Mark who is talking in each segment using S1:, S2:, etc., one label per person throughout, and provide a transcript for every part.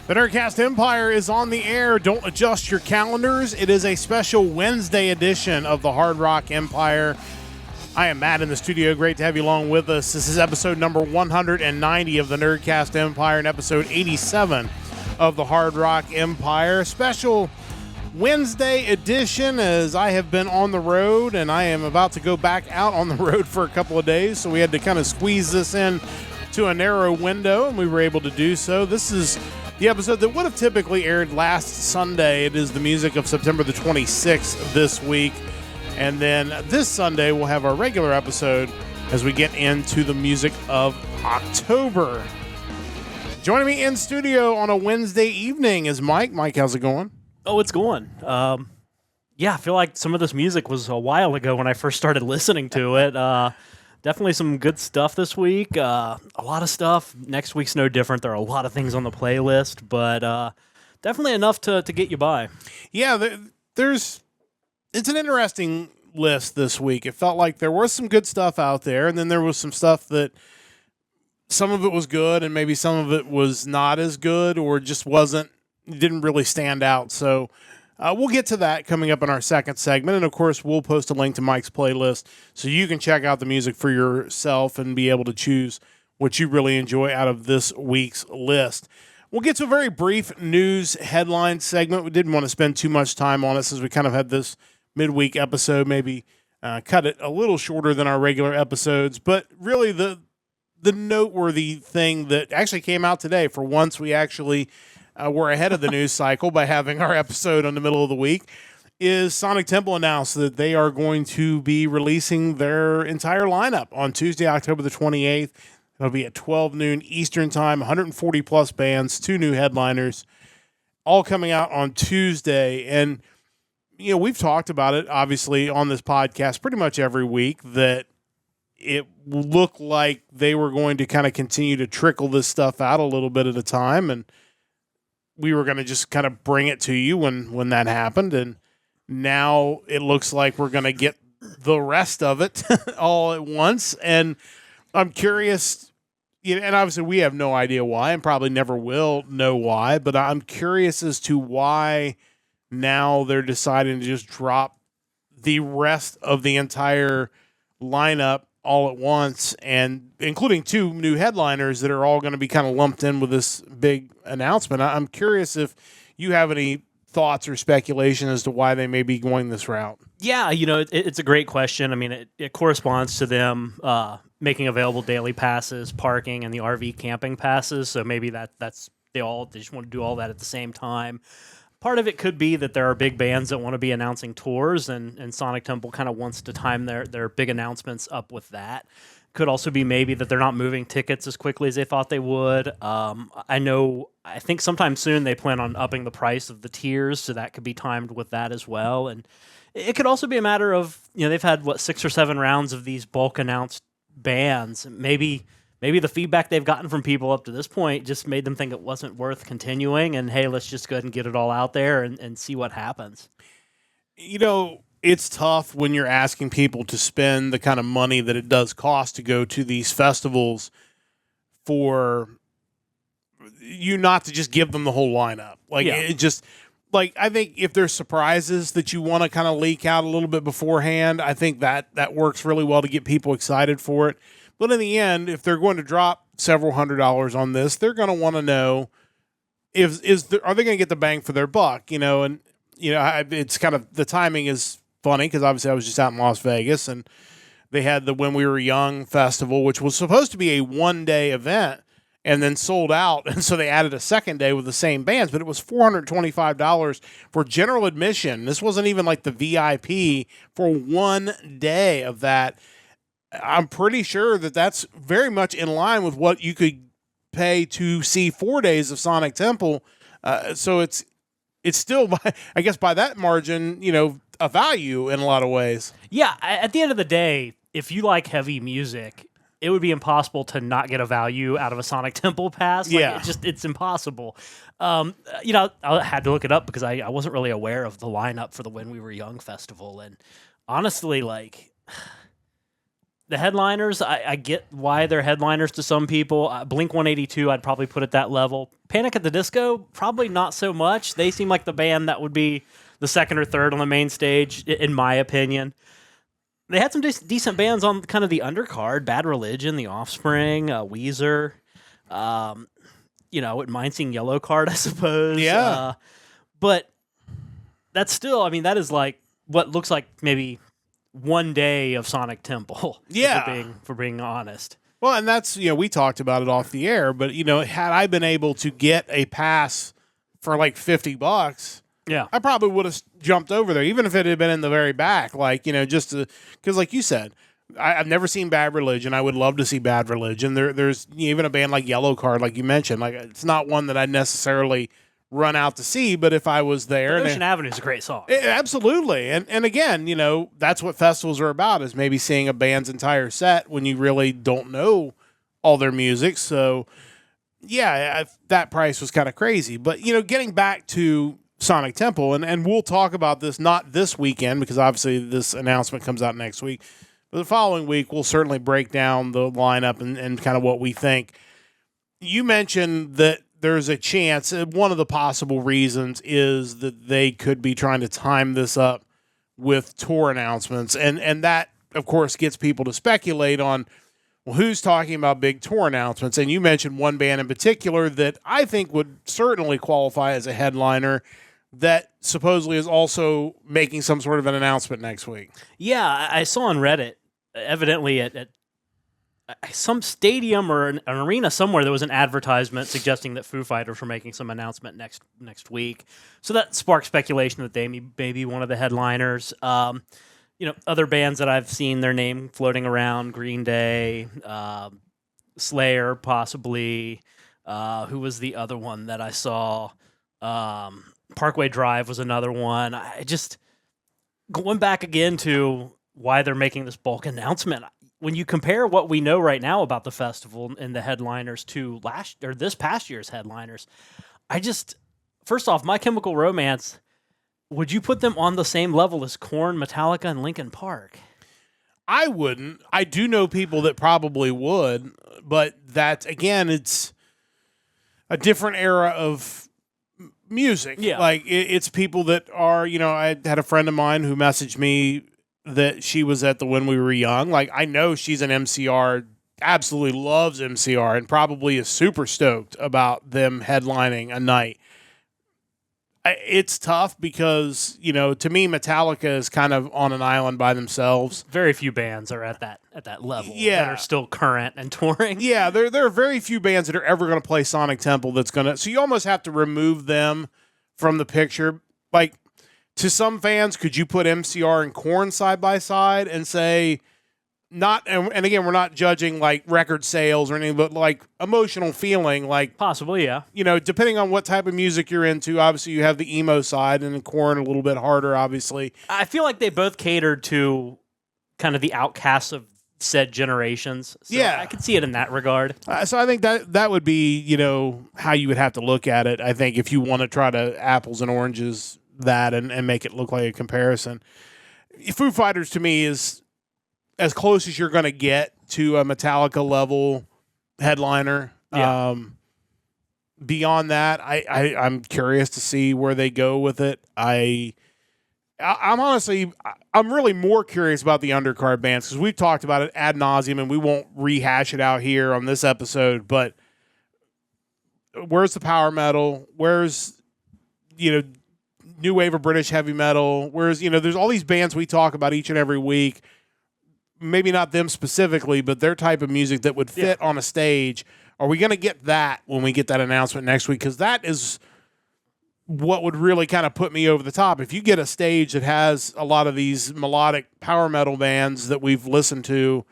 S1: The Nerdcast Empire is on the air. Don't adjust your calendars. It is a special Wednesday edition of the Hard Rock Empire. I am Matt in the studio. Great to have you along with us. This is episode number 190 of the Nerdcast Empire and episode 87 of the Hard Rock Empire. Special Wednesday edition as I have been on the road and I am about to go back out on the road for a couple of days. So we had to kind of squeeze this in to a narrow window and we were able to do so. This is the episode that would have typically aired last Sunday. It is the music of September the 26th this week. And then this Sunday, we'll have our regular episode as we get into the music of October. Joining me in studio on a Wednesday evening is Mike. Mike, how's it going?
S2: Oh, it's going. Yeah, I feel like some of this music was a while ago when I first started listening to it. Definitely some good stuff this week. A lot of stuff. Next week's no different. There are a lot of things on the playlist, but definitely enough to get you by.
S1: Yeah, it's an interesting list this week. It felt like there was some good stuff out there, and then there was some stuff that some of it was good, and maybe some of it was not as good, or just didn't really stand out. So we'll get to that coming up in our second segment. And of course, we'll post a link to Mike's playlist so you can check out the music for yourself and be able to choose what you really enjoy out of this week's list. We'll get to a very brief news headline segment. We didn't want to spend too much time on it since we kind of had this midweek episode, maybe cut it a little shorter than our regular episodes. But really the noteworthy thing that actually came out today, for once we actually we're ahead of the news cycle by having our episode in the middle of the week, is Sonic Temple announced that they are going to be releasing their entire lineup on Tuesday, October the 28th. It'll be at 12 noon Eastern time, 140 plus bands, 2 new headliners, all coming out on Tuesday. And, you know, we've talked about it, obviously, on this podcast pretty much every week, that it looked like they were going to kind of continue to trickle this stuff out a little bit at a time. And we were going to just kind of bring it to you when that happened. And now it looks like we're going to get the rest of it all at once. And I'm curious, and obviously we have no idea why and probably never will know why, but I'm curious as to why now they're deciding to just drop the rest of the entire lineup all at once, and including 2 new headliners that are all going to be kind of lumped in with this big announcement. I'm curious if you have any thoughts or speculation as to why they may be going this route.
S2: Yeah, it's a grethey question. I mean, it corresponds to them making available daily passes, parking, and the RV camping passes. So maybe that's they just want to do all that at the same time. Part of it could be that there are big bands that want to be announcing tours, and Sonic Temple kind of wants to time their big announcements up with that. Could also be maybe that they're not moving tickets as quickly as they thought they would. I think sometime soon they plan on upping the price of the tiers, so that could be timed with that as well. And it could also be a matter of, they've had, 6 or 7 rounds of these bulk announced bands. Maybe the feedback they've gotten from people up to this point just made them think it wasn't worth continuing, and hey, let's just go ahead and get it all out there and see what happens.
S1: It's tough when you're asking people to spend the kind of money that it does cost to go to these festivals for you not to just give them the whole lineup. I think if there's surprises that you want to kind of leak out a little bit beforehand, I think that works really well to get people excited for it. But in the end, if they're going to drop several $100s on this, they're going to want to know are they going to get the bang for their buck? It's kind of, the timing is funny because obviously I was just out in Las Vegas and they had the When We Were Young festival, which was supposed to be a 1-day event and then sold out. And so they added a second day with the same bands, but it was $425 for general admission. This wasn't even like the VIP for 1 day of that. I'm pretty sure that that's very much in line with what you could pay to see 4 days of Sonic Temple. So it's still, I guess by that margin, a value in a lot of ways.
S2: Yeah, at the end of the day, if you like heavy music, it would be impossible to not get a value out of a Sonic Temple pass. It's impossible. I had to look it up because I wasn't really aware of the lineup for the When We Were Young festival. And honestly, The headliners, I get why they're headliners to some people. Blink-182, I'd probably put at that level. Panic at the Disco, probably not so much. They seem like the band that would be the second or third on the main stage, in my opinion. They had some decent bands on kind of the undercard. Bad Religion, The Offspring, Weezer. Wouldn't mind seeing Yellow Card, I suppose.
S1: Yeah.
S2: But that's still, I mean, that is like what looks like maybe one day of Sonic Temple.
S1: Yeah.
S2: For being honest.
S1: Well, and that's, we talked about it off the air, but, had I been able to get a pass for like $50,
S2: yeah,
S1: I probably would have jumped over there, even if it had been in the very back, just to, because like you said, I've never seen Bad Religion. I would love to see Bad Religion. There's even a band like Yellow Card, like you mentioned. Like, it's not one that I necessarily run out to see, but if I was there,
S2: Ocean Avenue is a great song.
S1: Absolutely, and again, that's what festivals are about, is maybe seeing a band's entire set when you really don't know all their music. So, yeah, that price was kind of crazy. But getting back to Sonic Temple, and we'll talk about this not this weekend because obviously this announcement comes out next week, but the following week we'll certainly break down the lineup and kind of what we think. You mentioned that there's a chance, one of the possible reasons is that they could be trying to time this up with tour announcements. And that, of course, gets people to speculate on, well, who's talking about big tour announcements? And you mentioned one band in particular that I think would certainly qualify as a headliner that supposedly is also making some sort of an announcement next week.
S2: Yeah, I saw on Reddit, evidently at some stadium or an arena somewhere, there was an advertisement suggesting that Foo Fighters were making some announcement next week. So that sparked speculation that they may be one of the headliners. Other bands that I've seen their name floating around: Green Day, Slayer, possibly. Who was the other one that I saw? Parkway Drive was another one. I just going back again to why they're making this bulk announcement. When you compare what we know right now about the festival and the headliners to this past year's headliners, first off, My Chemical Romance, would you put them on the same level as Korn, Metallica, and Linkin Park?
S1: I wouldn't. I do know people that probably would, but that, again, it's a different era of music.
S2: Yeah.
S1: Like, it's people that are, I had a friend of mine who messaged me that she was at the When We Were Young. Like, I know she's an MCR, absolutely loves MCR, and probably is super stoked about them headlining a night. It's tough because, to me, Metallica is kind of on an island by themselves.
S2: Very few bands are at that level
S1: Yeah.
S2: that are still current and touring.
S1: Yeah, there are very few bands that are ever going to play Sonic Temple that's going to... So you almost have to remove them from the picture. Like, to some fans, could you put MCR and Korn side by side and say... And again, we're not judging like record sales or anything, but like emotional feeling, like
S2: possibly, yeah.
S1: Depending on what type of music you're into, obviously you have the emo side, and then Korn a little bit harder, obviously.
S2: I feel like they both catered to kind of the outcasts of said generations. So
S1: yeah,
S2: I could see it in that regard.
S1: So I think that would be how you would have to look at it. I think if you want to try to apples and oranges that and make it look like a comparison, Foo Fighters to me is as close as you're going to get to a Metallica level headliner.
S2: Yeah.
S1: Beyond that, I'm curious to see where they go with it. I'm honestly, I'm really more curious about the undercard bands because we've talked about it ad nauseum, and we won't rehash it out here on this episode. But where's the power metal? Where's new wave of British heavy metal? Where's there's all these bands we talk about each and every week. Maybe not them specifically, but their type of music that would fit on a stage. Are we going to get that when we get that announcement next week? Because that is what would really kind of put me over the top. If you get a stage that has a lot of these melodic power metal bands that we've listened to,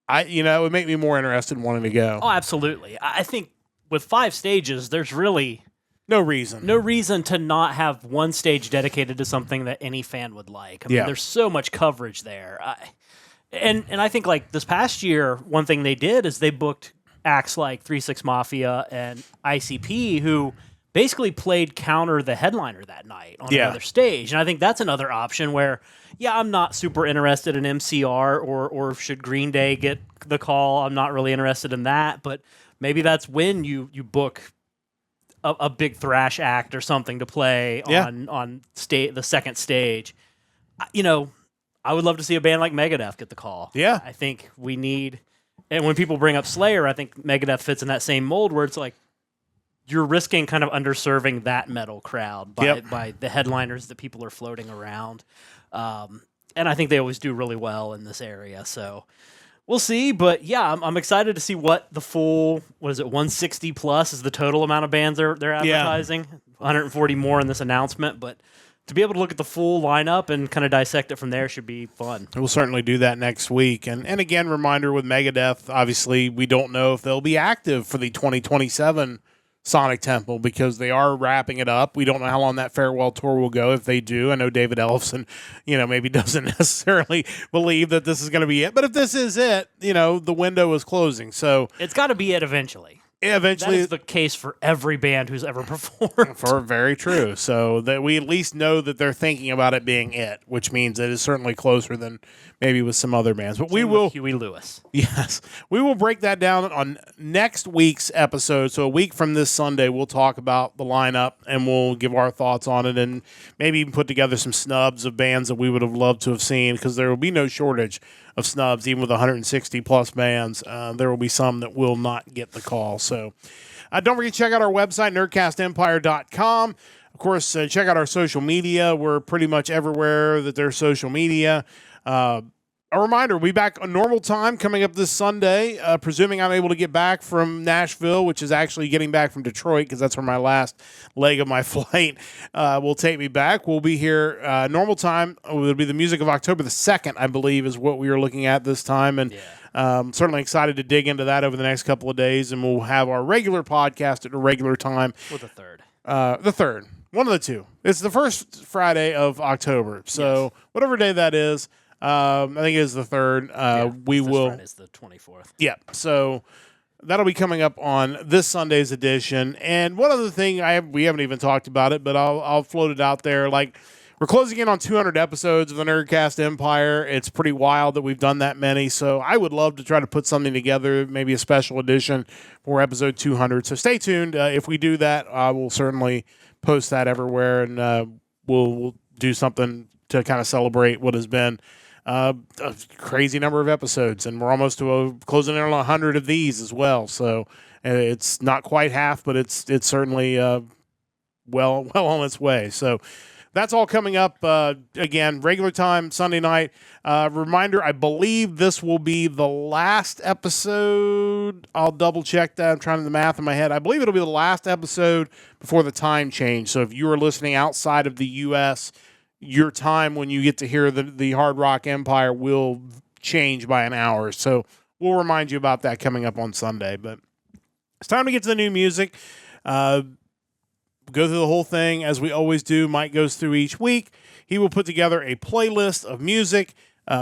S1: it would make me more interested in wanting to go.
S2: Oh, absolutely. I think with 5 stages, there's really
S1: no reason
S2: to not have one stage dedicated to something that any fan would like. I mean, there's so much coverage there. And I think like this past year, one thing they did is they booked acts like 3 6 Mafia and ICP, who basically played counter the headliner that night on
S1: Yeah.
S2: another stage. And I think that's another option where, yeah, I'm not super interested in MCR or should Green Day get the call. I'm not really interested in that, but maybe that's when you book a big thrash act or something to play on the second stage. I would love to see a band like Megadeth get the call.
S1: Yeah.
S2: I think we need, and when people bring up Slayer, I think Megadeth fits in that same mold where it's like, you're risking kind of underserving that metal crowd by the headliners that people are floating around. And I think they always do really well in this area. So we'll see. But yeah, I'm excited to see what the full, 160 plus is the total amount of bands they're advertising. 140 more in this announcement. But to be able to look at the full lineup and kind of dissect it from there should be fun.
S1: We'll certainly do that next week. And again, reminder with Megadeth, obviously, we don't know if they'll be active for the 2027 Sonic Temple because they are wrapping it up. We don't know how long that farewell tour will go if they do. I know David Ellefson, maybe doesn't necessarily believe that this is going to be it. But if this is it, the window is closing. So
S2: it's got to be it eventually.
S1: Eventually,
S2: that is the case for every band who's ever performed.
S1: Very true. So that we at least know that they're thinking about it being it, which means it is certainly closer than maybe with some other bands. But we will,
S2: Huey Lewis.
S1: Yes, we will break that down on next week's episode. So a week from this Sunday, we'll talk about the lineup and we'll give our thoughts on it, and maybe even put together some snubs of bands that we would have loved to have seen, because there will be no shortage of snubs, even with 160 plus bands. There will be some that will not get the call. So don't forget to check out our website, nerdcastempire.com. Of course, check out our social media. We're pretty much everywhere that there's social media. A reminder, we'll be back on normal time coming up this Sunday, presuming I'm able to get back from Nashville, which is actually getting back from Detroit, because that's where my last leg of my flight will take me back. We'll be here normal time. It'll be the music of October the 2nd, I believe, is what we are looking at this time. And certainly excited to dig into that over the next couple of days. And we'll have our regular podcast at a regular time.
S2: Or the 3rd.
S1: The 3rd. One of the two. It's the first Friday of October. So whatever day that is. I think it is the 3rd. We will.
S2: Friday is the 24th.
S1: Yeah. So that'll be coming up on this Sunday's edition. And one other thing, we haven't even talked about it, but I'll float it out there. Like, we're closing in on 200 episodes of the Nerdcast Empire. It's pretty wild that we've done that many. So I would love to try to put something together, maybe a special edition for episode 200. So stay tuned. If we do that, I will certainly post that everywhere, and we'll do something to kind of celebrate what has been a crazy number of episodes, and we're almost to closing in on 100 of these as well. So it's not quite half, but it's certainly well on its way. So that's all coming up. Again, regular time Sunday night. Reminder: I believe this will be the last episode. I'll double check that. I'm trying to do the math in my head. I believe it'll be the last episode before the time change. So if you are listening outside of the U.S., your time when you get to hear the Hard Rock Empire will change by an hour. So we'll remind you about that coming up on Sunday. But it's time to get to the new music. Go through the whole thing as we always do. Mike goes through each week. He will put together a playlist of music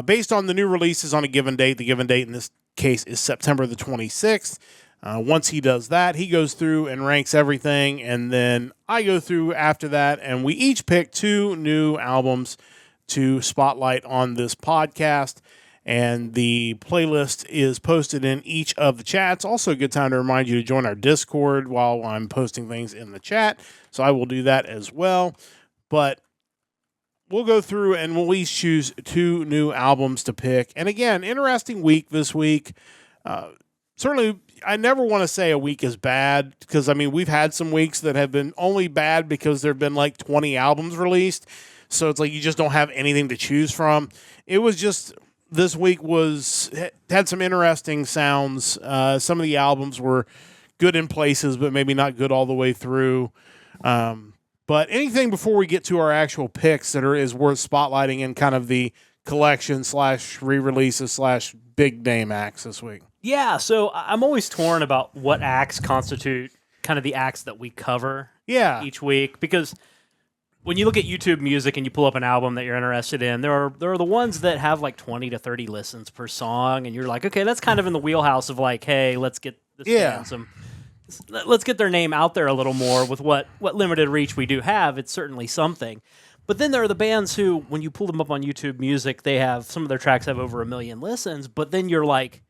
S1: based on the new releases on a given date. The given date in this case is September the 26th. Once he does that, he goes through and ranks everything, and then I go through after that, and we each pick 2 new albums to spotlight on this podcast, and the playlist is posted in each of the chats. Also a good time to remind you to join our Discord while I'm posting things in the chat, so I will do that as well. But we'll go through and we'll each choose 2 new albums to pick. And again, interesting week this week. Certainly, I never want to say a week is bad, because, I mean, we've had some weeks that have been only bad because there have been like 20 albums released. So it's like you just don't have anything to choose from. It was just, this week had some interesting sounds. Some of the albums were good in places, but maybe not good all the way through. But anything before we get to our actual picks that is worth spotlighting in kind of the collection / re-releases / big name acts this week?
S2: Yeah, so I'm always torn about what acts constitute kind of the acts that we cover each week, because when you look at YouTube Music and you pull up an album that you're interested in, there are the ones that have like 20 to 30 listens per song, and you're like, okay, that's kind of in the wheelhouse of like, hey, let's get this band let's get their name out there a little more with what limited reach we do have. It's certainly something. But then there are the bands who, when you pull them up on YouTube Music, they have some of their tracks have over 1 million listens. But then you're like,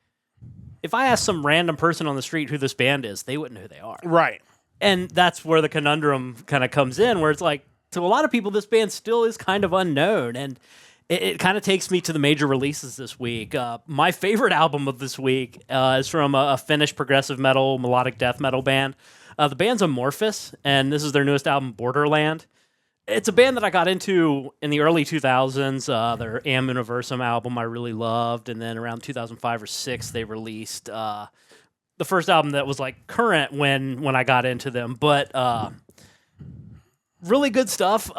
S2: if I ask some random person on the street who this band is, they wouldn't know who they are.
S1: Right.
S2: And that's where the conundrum kind of comes in, where it's like, to a lot of people, this band still is kind of unknown. And it kind of takes me to the major releases this week. My favorite album of this week is from a Finnish progressive metal, melodic death metal band. The band's Amorphous, and this is their newest album, Borderland. It's a band that I got into in the early 2000s. Their Am Universum album I really loved, and then around 2005 or 6 they released the first album that was like current when I got into them. But really good stuff.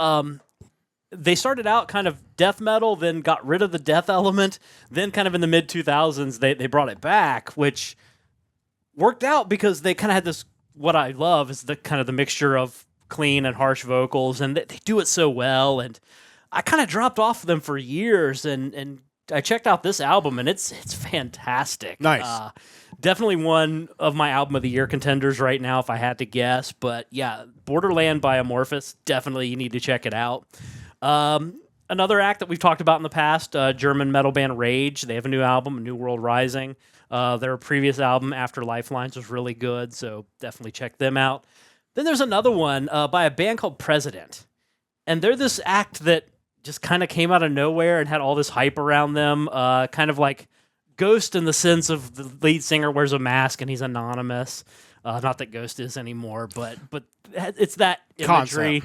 S2: They started out kind of death metal, then got rid of the death element. Then kind of in the mid-2000s they brought it back, which worked out because they kind of had this, what I love is the kind of the mixture of clean and harsh vocals, and they do it so well. And I kind of dropped off them for years, and I checked out this album, and it's fantastic.
S1: Nice.
S2: Definitely one of my album of the year contenders right now, if I had to guess. But yeah, Borderland by Amorphous, definitely you need to check it out. Another act that we've talked about in the past, German metal band Rage. They have a new album, A New World Rising. Their previous album, After Lifelines, was really good, so definitely check them out. Then there's another one by a band called President. And they're this act that just kind of came out of nowhere and had all this hype around them, kind of like Ghost in the sense of the lead singer wears a mask and he's anonymous. Not that Ghost is anymore, but it's that imagery.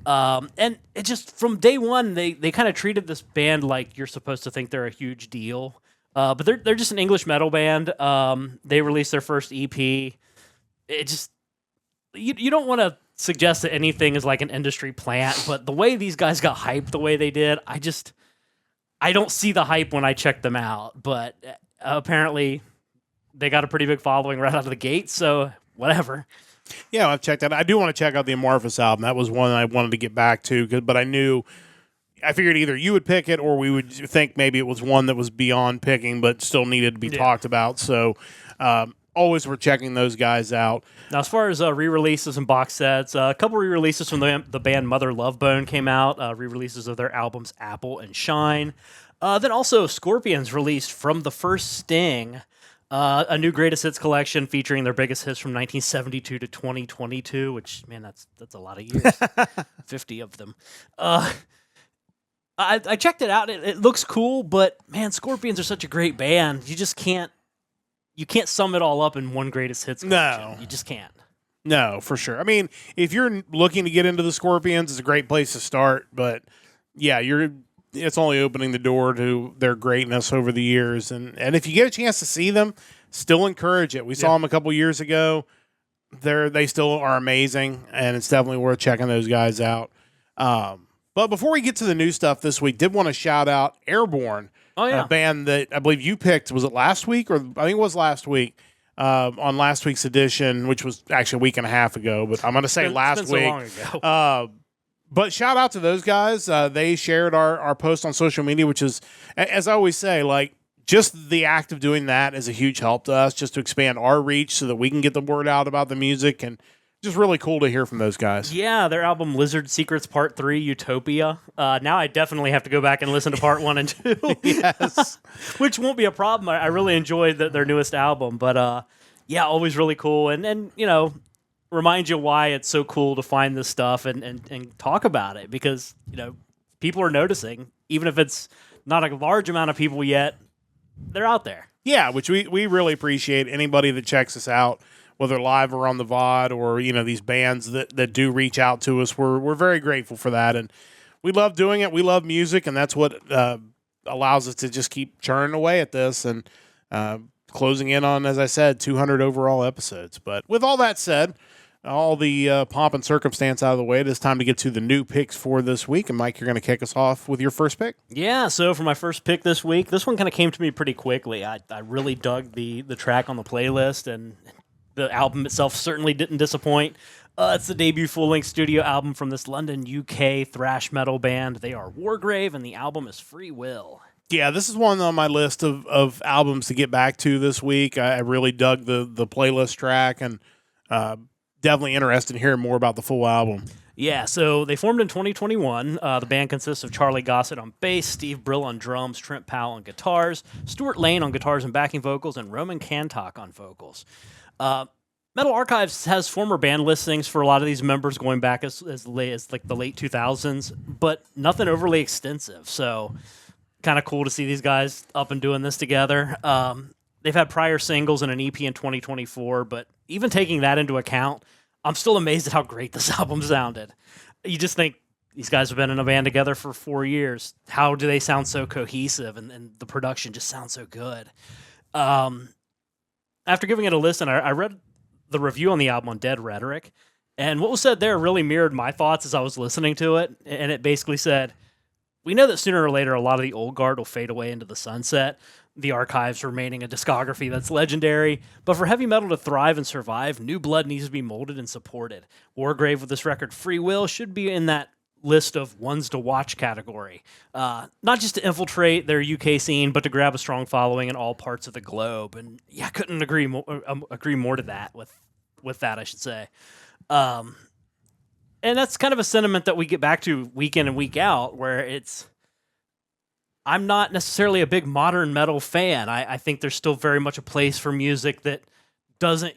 S2: And it just, from day one, they kind of treated this band like you're supposed to think they're a huge deal. But they're just an English metal band. They released their first EP. It just... You don't want to suggest that anything is like an industry plant, but the way these guys got hyped the way they did, I don't see the hype when I check them out. But apparently they got a pretty big following right out of the gate, so whatever.
S1: Yeah, I've checked that. I do want to check out the Amorphous album. That was one I wanted to get back to, but I figured either you would pick it or we would think maybe it was one that was beyond picking but still needed to be talked about. So always we're checking those guys out.
S2: Now, as far as re-releases and box sets, a couple re-releases from the band Mother Love Bone came out, re-releases of their albums Apple and Shine. Then also Scorpions released From the First Sting, a new greatest hits collection featuring their biggest hits from 1972 to 2022, which, man, that's a lot of years. 50 of them. I checked it out. It looks cool, but, man, Scorpions are such a great band. You just can't sum it all up in one greatest hits collection.
S1: No.
S2: You just can't.
S1: No, for sure. I mean, if you're looking to get into the Scorpions, it's a great place to start. But, yeah, it's only opening the door to their greatness over the years. And if you get a chance to see them, still encourage it. We saw them a couple years ago. They still are amazing, and it's definitely worth checking those guys out. But before we get to the new stuff this week, did want to shout out Airborne.
S2: Oh, yeah.
S1: A band that I believe you picked. Was it last week? Or I think it was last week on last week's edition, which was actually a week and a half ago. But I'm going to say last week.
S2: So long ago.
S1: But shout out to those guys. They shared our post on social media, which is, as I always say, like just the act of doing that is a huge help to us just to expand our reach so that we can get the word out about the music, and just really cool to hear from those guys.
S2: Yeah, their album Lizard Secrets Part 3, Utopia. Now I definitely have to go back and listen to Part 1 and 2.
S1: Yes.
S2: Which won't be a problem. I really enjoyed their newest album. But yeah, always really cool. And remind you why it's so cool to find this stuff and talk about it. Because, people are noticing. Even if it's not a large amount of people yet, they're out there.
S1: Yeah, which we really appreciate anybody that checks us out, whether live or on the VOD, or these bands that do reach out to us. We're very grateful for that, and we love doing it. We love music, and that's what allows us to just keep churning away at this and closing in on, as I said, 200 overall episodes. But with all that said, all the pomp and circumstance out of the way, it is time to get to the new picks for this week. And Mike, you're going to kick us off with your first pick.
S2: Yeah, so for my first pick this week, this one kind of came to me pretty quickly. I really dug the track on the playlist, and the album itself certainly didn't disappoint. It's the debut full-length studio album from this London, UK thrash metal band. They are Wargrave, and the album is Free Will.
S1: Yeah, this is one on my list of albums to get back to this week. I really dug the playlist track, and definitely interested in hearing more about the full album.
S2: Yeah, so they formed in 2021. The band consists of Charlie Gossett on bass, Steve Brill on drums, Trent Powell on guitars, Stuart Lane on guitars and backing vocals, and Roman Kantok on vocals. Metal Archives has former band listings for a lot of these members going back as late as like the late 2000s, but nothing overly extensive. So kind of cool to see these guys up and doing this together. They've had prior singles and an EP in 2024, but even taking that into account, I'm still amazed at how great this album sounded. You just think these guys have been in a band together for 4 years. How do they sound so cohesive, and the production just sounds so good? After giving it a listen, I read the review on the album on Dead Rhetoric, and what was said there really mirrored my thoughts as I was listening to it, and it basically said, we know that sooner or later a lot of the old guard will fade away into the sunset, the Archives remaining a discography that's legendary, but for heavy metal to thrive and survive, new blood needs to be molded and supported. Wargrave with this record, Free Will, should be in that list of ones to watch category. Not just to infiltrate their UK scene, but to grab a strong following in all parts of the globe. And yeah, I couldn't agree more to that with that, I should say. And that's kind of a sentiment that we get back to week in and week out, where I'm not necessarily a big modern metal fan. I think there's still very much a place for music that doesn't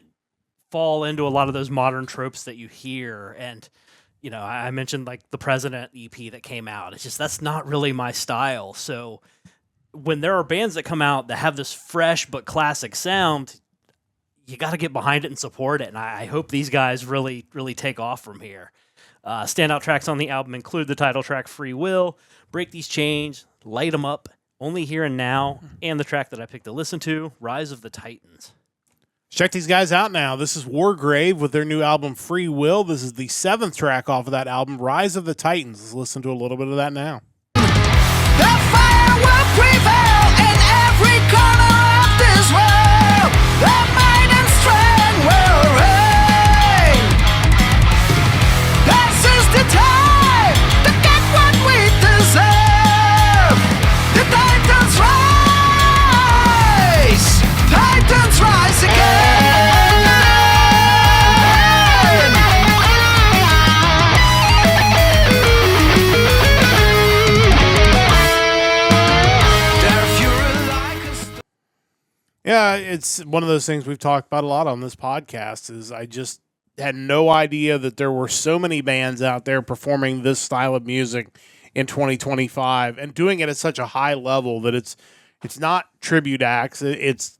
S2: fall into a lot of those modern tropes that you hear. And, you know, I mentioned like the President EP that came out. It's just, that's not really my style. So when there are bands that come out that have this fresh but classic sound, you got to get behind it and support it. And I hope these guys really, really take off from here. Standout tracks on the album include the title track Free Will, Break These Chains, Light 'Em Up, Only Here and Now, and the track that I picked to listen to, Rise of the Titans.
S1: Check these guys out now. This is Wargrave with their new album Free Will. This is the 7th track off of that album, Rise of the Titans. Let's listen to a little bit of that now.
S3: The fire will prevail in every corner of this world. The might and strength will reign. This is the time to get what we deserve. The Titans rise. Titans rise again.
S1: Yeah, it's one of those things we've talked about a lot on this podcast. Is I just had no idea that there were so many bands out there performing this style of music in 2025 and doing it at such a high level that it's not tribute acts. It's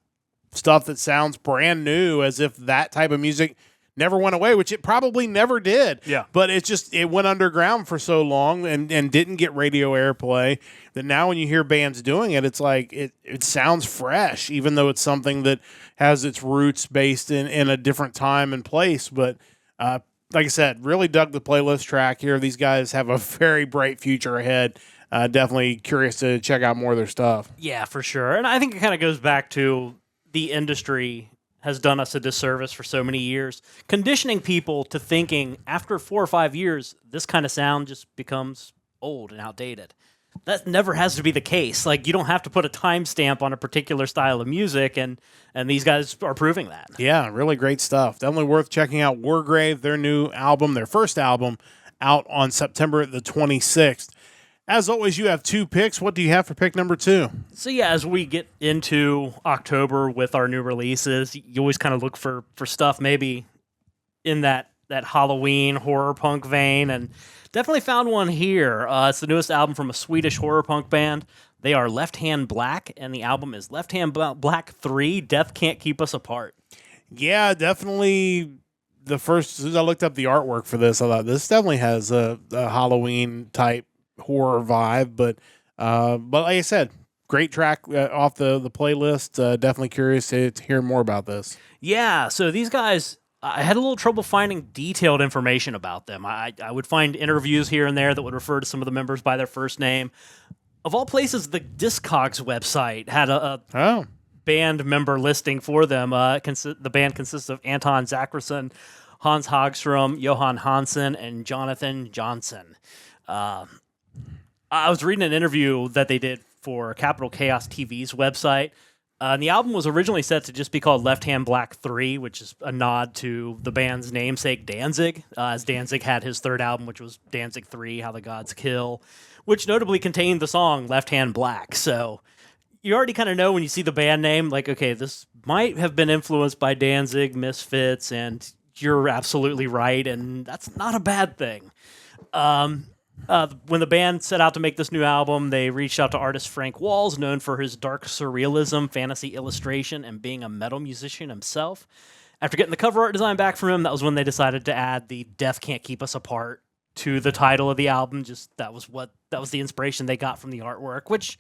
S1: stuff that sounds brand new, as if that type of music never went away, which it probably never did.
S2: Yeah.
S1: But it went underground for so long and didn't get radio airplay that now when you hear bands doing it, it's like it sounds fresh, even though it's something that has its roots based in a different time and place. But like I said, really dug the playlist track here. These guys have a very bright future ahead. Definitely curious to check out more of their stuff.
S2: Yeah, for sure. And I think it kind of goes back to the industry has done us a disservice for so many years, conditioning people to thinking after 4 or 5 years, this kind of sound just becomes old and outdated. That never has to be the case. Like, you don't have to put a timestamp on a particular style of music, and these guys are proving that.
S1: Yeah, really great stuff. Definitely worth checking out Wargrave, their new album, their first album, out on September the 26th. As always, you have 2 picks. What do you have for pick number 2?
S2: So yeah, as we get into October with our new releases, you always kind of look for stuff maybe in that Halloween horror punk vein, and definitely found one here. It's the newest album from a Swedish horror punk band. They are Left Hand Black, and the album is Left Hand Black 3, Death Can't Keep Us Apart. Yeah,
S1: definitely. As soon as I looked up the artwork for this, I thought this definitely has a Halloween type horror vibe, but like I said, great track off the playlist. Definitely curious to hear more about this.
S2: Yeah, so these guys, I had a little trouble finding detailed information about them. I would find interviews here and there that would refer to some of the members by their first name. Of all places, the Discogs website had a band member listing for them. The band consists of Anton Zachrisson, Hans Hagstrom, Johan Hansen, and Jonathan Johnson. I was reading an interview that they did for Capital Chaos TV's website. And the album was originally set to just be called Left Hand Black 3, which is a nod to the band's namesake, Danzig, as Danzig had his third album, which was Danzig 3, How the Gods Kill, which notably contained the song Left Hand Black. So you already kind of know when you see the band name, like, okay, this might have been influenced by Danzig, Misfits, and you're absolutely right, and that's not a bad thing. When the band set out to make this new album, they reached out to artist Frank Walls, known for his dark surrealism, fantasy illustration, and being a metal musician himself. After getting the cover art design back from him, that was when they decided to add the Death Can't Keep Us Apart to the title of the album. Just that was the inspiration they got from the artwork, which,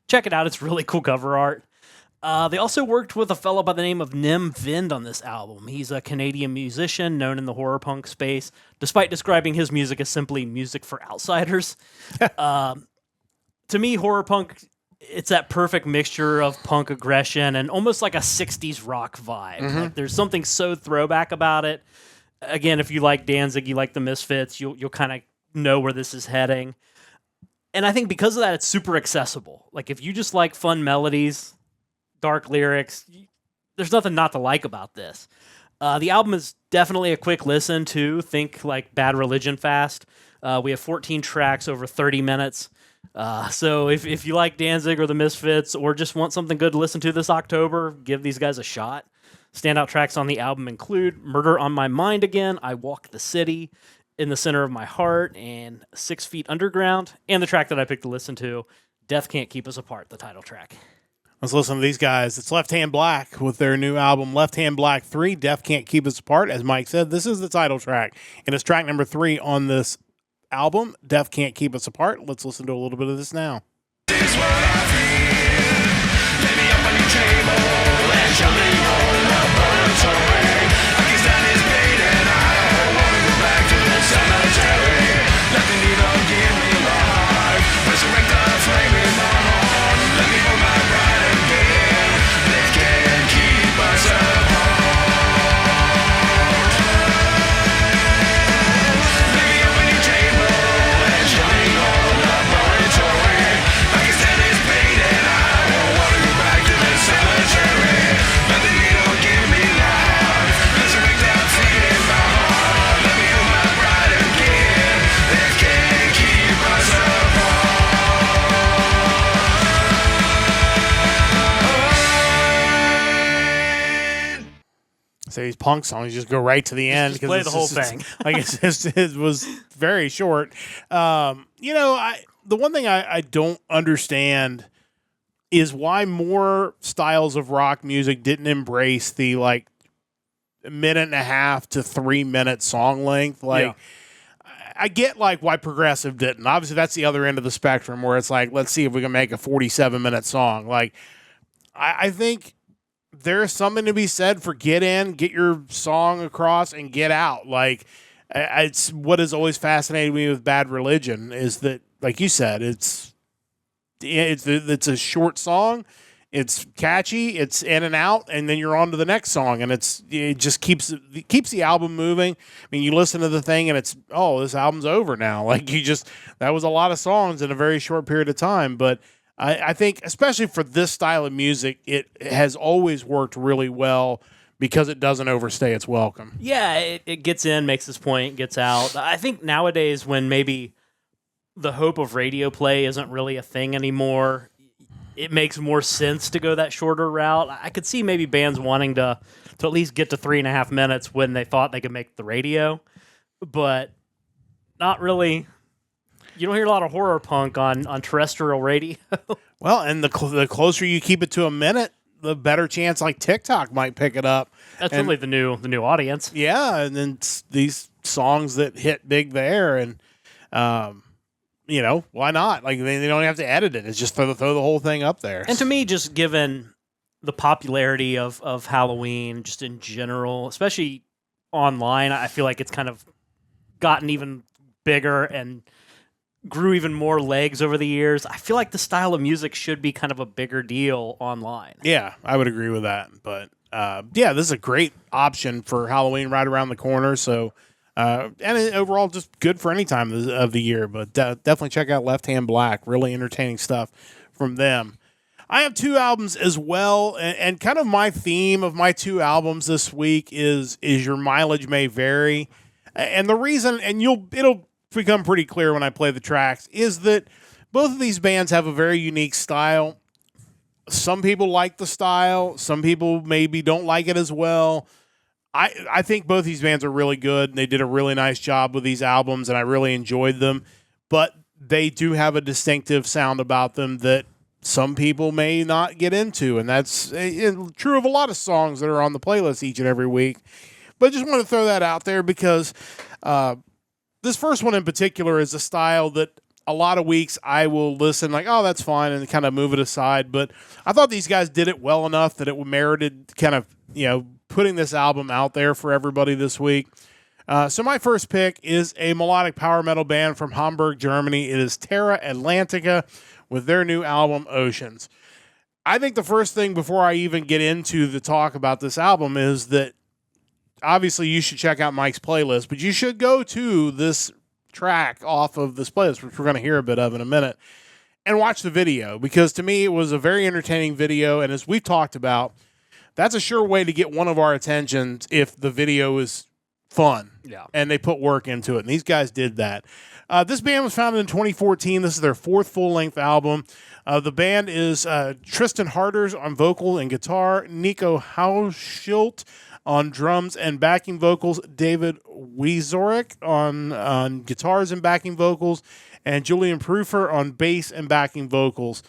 S2: check it out, it's really cool cover art. They also worked with a fellow by the name of Nim Vind on this album. He's a Canadian musician known in the horror punk space, despite describing his music as simply music for outsiders. To me, horror punk, it's that perfect mixture of punk aggression and almost like a 60s rock vibe.
S1: Mm-hmm.
S2: Like, there's something so throwback about it. Again, if you like Danzig, you like the Misfits, you'll kind of know where this is heading. And I think because of that, it's super accessible. Like, if you just like fun melodies, dark lyrics, there's nothing not to like about this. The album is definitely a quick listen to. Think like Bad Religion fast. We have 14 tracks over 30 minutes. So if you like Danzig or the Misfits or just want something good to listen to this October, give these guys a shot. Standout tracks on the album include Murder on My Mind Again, I Walk the City, In the Center of My Heart, and 6 Feet Underground. And the track that I picked to listen to, Death Can't Keep Us Apart, the title track.
S1: Let's listen to these guys. It's Left Hand Black with their new album, Left Hand Black 3, Death Can't Keep Us Apart. As Mike said, this is the title track, and it's track number 3 on this album, Death Can't Keep Us Apart. Let's listen to a little bit of this now.
S3: This is what I feel. Lay me up on your table and show me your laboratory. I can stand this pain and I don't want to go back to the cemetery. Nothing evil give me life. Resurrect the flame in my heart. Let me hold my bride again. They can't keep us apart. Lay me up on your table and show me your laboratory. I can stand this pain and I don't want to go back to the cemetery. Nothing evil give me life. Resurrect that flame in my heart. Let me hold my bride again. They can't keep us apart.
S1: So these punk songs just go right to the end.
S2: Just
S1: 'cause
S2: play
S1: it's
S2: the whole
S1: just-
S2: thing.
S1: I guess it was very short. The one thing I don't understand is why more styles of rock music didn't embrace the like 1.5 to 3 minute song length. Like, I get like why progressive didn't. Obviously, that's the other end of the spectrum where it's like, let's see if we can make a 47-minute song. Like, I think there's something to be said for get in, get your song across, and get out. Like, it's what has always fascinated me with Bad Religion is that, like you said, it's a short song, it's catchy, it's in and out, and then you're on to the next song, and it just keeps the album moving. I mean, you listen to the thing, and it's this album's over now. Like, that was a lot of songs in a very short period of time, but I think, especially for this style of music, it has always worked really well because it doesn't overstay its welcome.
S2: Yeah, it gets in, makes its point, gets out. I think nowadays when maybe the hope of radio play isn't really a thing anymore, it makes more sense to go that shorter route. I could see maybe bands wanting to at least get to 3.5 minutes when they thought they could make the radio, but not really. You don't hear a lot of horror punk on terrestrial radio.
S1: Well, and the closer you keep it to a minute, the better chance like TikTok might pick it up.
S2: That's
S1: And-
S2: really the new audience.
S1: Yeah, and then these songs that hit big there, and why not? Like they don't have to edit it; it's just throw the whole thing up there.
S2: And to me, just given the popularity of Halloween, just in general, especially online, I feel like it's kind of gotten even bigger and grew even more legs over the years. I feel like the style of music should be kind of a bigger deal online.
S1: Yeah, I would agree with that. But this is a great option for Halloween right around the corner. So, overall, just good for any time of the year. But definitely check out Left Hand Black. Really entertaining stuff from them. I have 2 albums as well, and kind of my theme of my 2 albums this week is your mileage may vary, and the reason, and it'll become pretty clear when I play the tracks, is that both of these bands have a very unique style. Some people like the style, some people maybe don't like it as well. I think both these bands are really good, and they did a really nice job with these albums, and I really enjoyed them, but they do have a distinctive sound about them that some people may not get into, and that's true of a lot of songs that are on the playlist each and every week. But I just want to throw that out there because this first one in particular is a style that a lot of weeks I will listen like, oh, that's fine, and kind of move it aside. But I thought these guys did it well enough that it merited kind of, putting this album out there for everybody this week. So my first pick is a melodic power metal band from Hamburg, Germany. It is Terra Atlantica with their new album, Oceans. I think the first thing before I even get into the talk about this album is that obviously you should check out Mike's playlist, but you should go to this track off of this playlist, which we're going to hear a bit of in a minute, and watch the video, because to me it was a very entertaining video, and as we've talked about, that's a sure way to get one of our attentions if the video is fun.
S2: Yeah.
S1: And they put work into it, and these guys did that. This band was founded in 2014. This is their 4th full-length album. The band is Tristan Harders on vocal and guitar, Nico Hauschilt on drums and backing vocals, David Wiezorek on guitars and backing vocals, and Julian Prüfer on bass and backing vocals.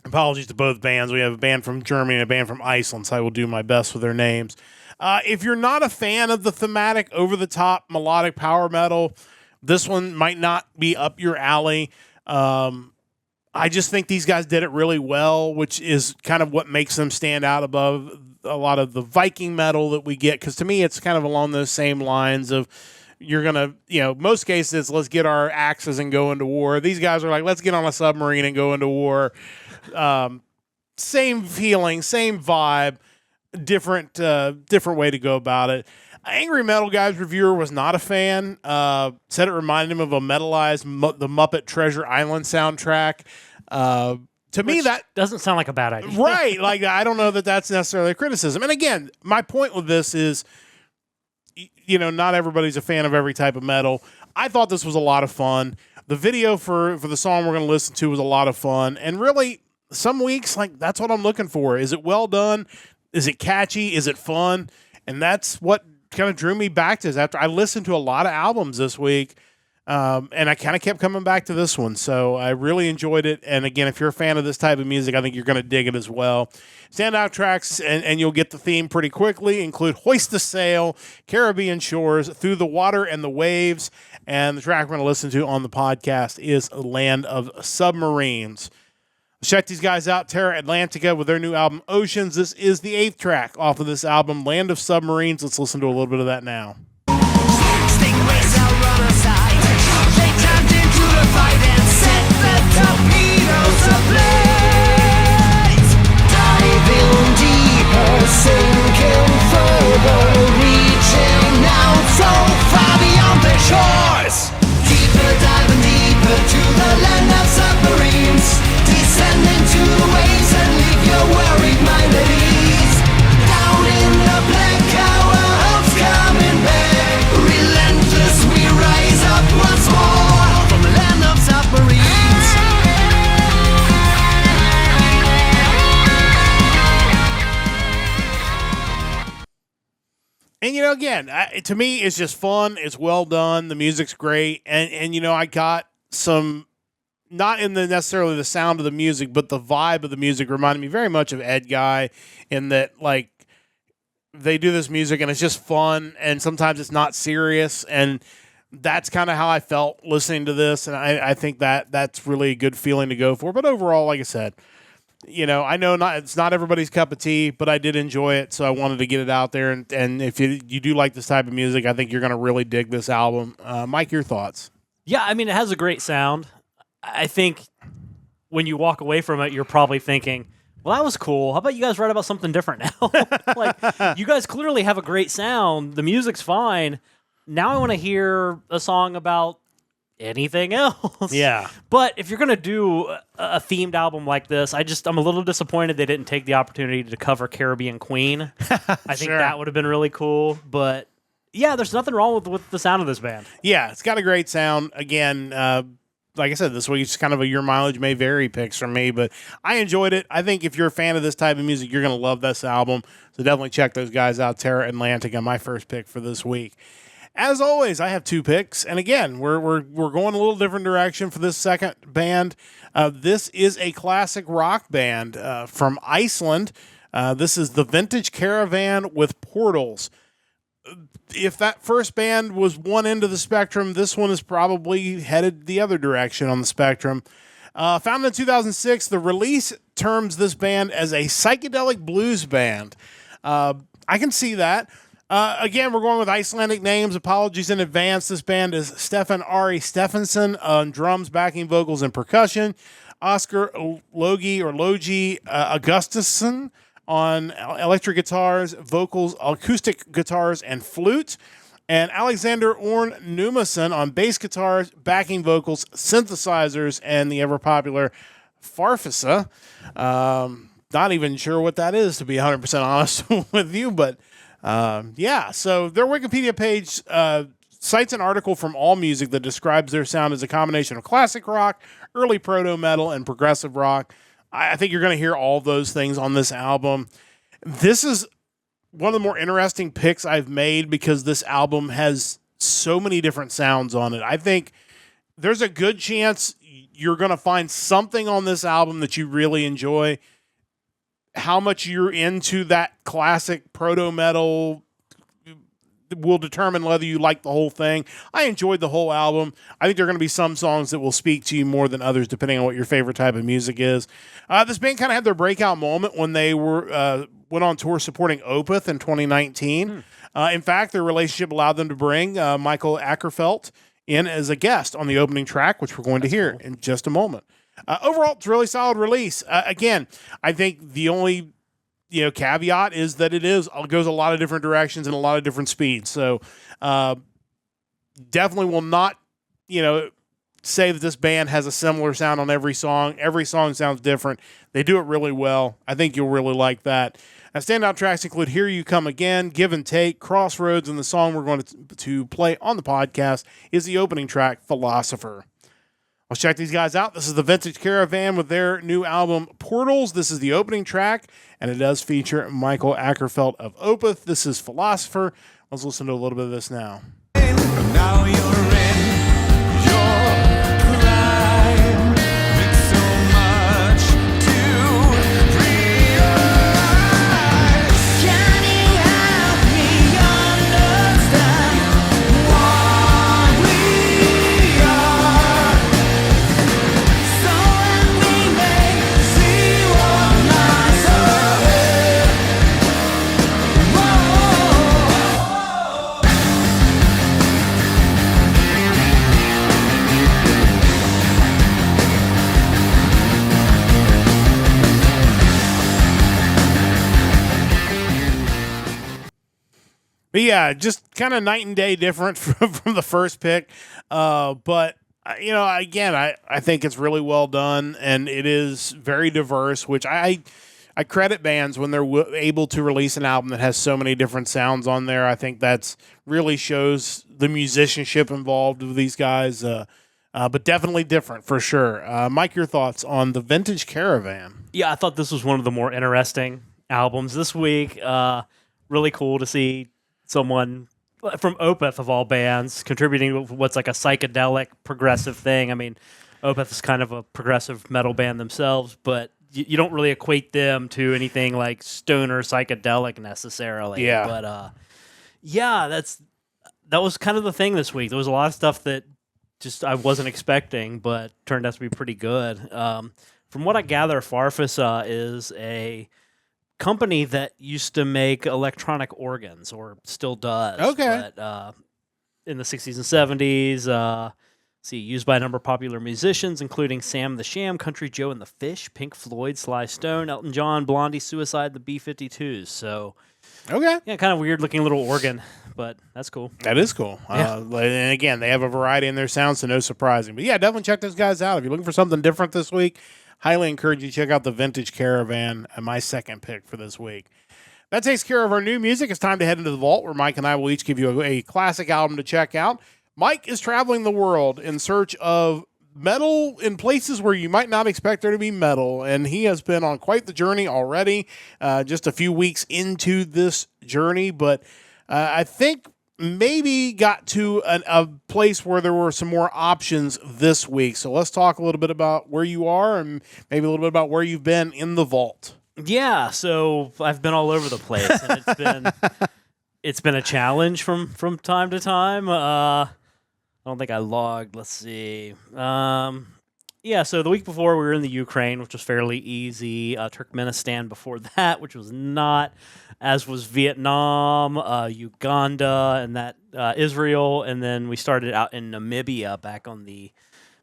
S1: Apologies to both bands. We have a band from Germany and a band from Iceland, so I will do my best with their names. If you're not a fan of the thematic, over-the-top melodic power metal, this one might not be up your alley. I just think these guys did it really well, which is kind of what makes them stand out above a lot of the Viking metal that we get, because to me it's kind of along those same lines of you're going to, most cases, let's get our axes and go into war. These guys are like, let's get on a submarine and go into war. Same feeling, same vibe, different way to go about it. Angry Metal Guys reviewer was not a fan. Said it reminded him of a metalized the Muppet Treasure Island soundtrack. To me, that
S2: doesn't sound like a bad idea.
S1: Right. Like, I don't know that that's necessarily a criticism. And again, my point with this is, not everybody's a fan of every type of metal. I thought this was a lot of fun. The video for the song we're going to listen to was a lot of fun. And really, some weeks, like, that's what I'm looking for. Is it well done? Is it catchy? Is it fun? And that's what kind of drew me back to this. After I listened to a lot of albums this week, and I kind of kept coming back to this one. So I really enjoyed it. And again, if you're a fan of this type of music, I think you're going to dig it as well. Standout tracks, and you'll get the theme pretty quickly, include Hoist the Sail, Caribbean Shores, Through the Water and the Waves. And the track we're going to listen to on the podcast is Land of Submarines. Check these guys out, Terra Atlantica, with their new album, Oceans. This is the 8th track off of this album, Land of Submarines. Let's listen to a little bit of that now.
S3: Stingrays out run aside. They turned into the fight and set the torpedoes ablaze. Diving deeper, sinking further, reaching out so far beyond the shores. Deeper, diving deeper to the land of submarines. Descend into the waves and leave your worried mind at ease. Down in the black, our hopes coming back. Relentless, we rise up once more from the land of submarines.
S1: And, again, to me, it's just fun. It's well done. The music's great. And I got some, not in the necessarily the sound of the music, but the vibe of the music reminded me very much of Ed Guy, in that, like, they do this music and it's just fun, and sometimes it's not serious, and that's kind of how I felt listening to this, and I think that's really a good feeling to go for. But overall, like I said, I know it's not everybody's cup of tea, but I did enjoy it, so I wanted to get it out there, and if you do like this type of music, I think you're going to really dig this album. Mike, your thoughts?
S2: Yeah, I mean, it has a great sound. I think when you walk away from it, you're probably thinking, well, that was cool. How about you guys write about something different now? Like, you guys clearly have a great sound. The music's fine. Now I want to hear a song about anything else.
S1: Yeah.
S2: But if you're going to do a themed album like this, I'm a little disappointed they didn't take the opportunity to cover Caribbean Queen. I think that would have been really cool. But yeah, there's nothing wrong with the sound of this band.
S1: Yeah, it's got a great sound. Again, like I said, this week it's kind of a your mileage may vary picks from me, but I enjoyed it. I think if you're a fan of this type of music, you're going to love this album. So definitely check those guys out. Terra Atlantica, my first pick for this week. As always, I have 2 picks, and again, we're going a little different direction for this second band. This is a classic rock band from Iceland. This is the Vintage Caravan with Portals. If that first band was one end of the spectrum, this one is probably headed the other direction on the spectrum. Founded in 2006, the release terms this band as a psychedelic blues band. I can see that. Again, we're going with Icelandic names. Apologies in advance. This band is Stefan Ari Stephenson on drums, backing vocals, and percussion. Oscar Logi Augustusson on electric guitars, vocals, acoustic guitars, and flute. And Alexander Orn Numason on bass guitars, backing vocals, synthesizers, and the ever-popular Farfisa. Not even sure what that is, to be 100% honest with you, but so their Wikipedia page cites an article from AllMusic that describes their sound as a combination of classic rock, early proto-metal, and progressive rock. I think you're going to hear all those things on this album. This is one of the more interesting picks I've made because this album has so many different sounds on it. I think there's a good chance you're going to find something on this album that you really enjoy. How much you're into that classic proto-metal will determine whether you like the whole thing. I enjoyed the whole album. I think there are going to be some songs that will speak to you more than others, depending on what your favorite type of music is. This band kind of had their breakout moment when they were went on tour supporting Opeth in 2019. In fact, their relationship allowed them to bring Michael Ackerfeld in as a guest on the opening track, which we're going to hear in just a moment. Overall, it's a really solid release. Again, I think the only caveat is that it goes a lot of different directions and a lot of different speeds. So definitely will not say that this band has a similar sound on every song. Every song sounds different. They do it really well. I think you'll really like that. Standout tracks include Here You Come Again, Give and Take, Crossroads, and the song we're going to play on the podcast is the opening track, Philosopher. Let's check these guys out. This is the Vintage Caravan with their new album, Portals. This is the opening track, and it does feature Michael Ackerfeld of Opeth. This is Philosopher. Let's listen to a little bit of this now.
S3: Now you're in your prime. It's so much to realize. Can you help me understand what we are? So when we may see what lies ahead. Whoa.
S1: But yeah, just kind of night and day different from the first pick. But again, I think it's really well done, and it is very diverse, which I credit bands when they're able to release an album that has so many different sounds on there. I think that's really shows the musicianship involved with these guys, but definitely different for sure. Mike, your thoughts on the Vintage Caravan?
S2: Yeah, I thought this was one of the more interesting albums this week. Really cool to see someone from Opeth, of all bands, contributing to what's like a psychedelic progressive thing. I mean, Opeth is kind of a progressive metal band themselves, but you don't really equate them to anything like stoner psychedelic necessarily.
S1: Yeah.
S2: But that was kind of the thing this week. There was a lot of stuff that just I wasn't expecting, but turned out to be pretty good. From what I gather, Farfisa is a company that used to make electronic organs, or still does.
S1: Okay.
S2: But in the 60s and 70s, used by a number of popular musicians, including Sam the Sham, Country Joe and the Fish, Pink Floyd, Sly Stone, Elton John, Blondie, Suicide, the B-52s. So
S1: Okay.
S2: Yeah, kind of weird looking little organ, but that's cool.
S1: That is cool.
S2: Yeah.
S1: And again, they have a variety in their sounds, so no surprising. But yeah, definitely check those guys out. If you're looking for something different this week, highly encourage you to check out the Vintage Caravan, my second pick for this week. That takes care of our new music. It's time to head into the vault, where Mike and I will each give you a classic album to check out. Mike is traveling the world in search of metal in places where you might not expect there to be metal, and he has been on quite the journey already, just a few weeks into this journey, but I think maybe got to a place where there were some more options this week. So let's talk a little bit about where you are and maybe a little bit about where you've been in the vault.
S2: Yeah, so I've been all over the place, and it's been a challenge from time to time. I don't think I logged. Let's see. Yeah, so the week before we were in the Ukraine, which was fairly easy. Turkmenistan before that, which was not, as was Vietnam, Uganda, and that Israel, and then we started out in Namibia back on the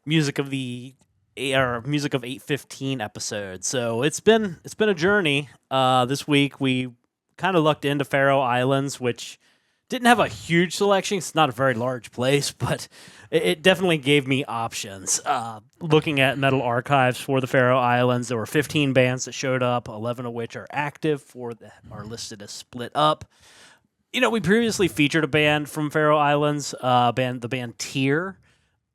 S2: Music of 815 episode. So it's been a journey. This week we kind of lucked into Faroe Islands, which didn't have a huge selection. It's not a very large place, but it definitely gave me options. Looking at metal archives for the Faroe Islands, there were 15 bands that showed up, 11 of which are active, 4 that are listed as split up. You know, we previously featured a band from Faroe Islands, the band Tyr,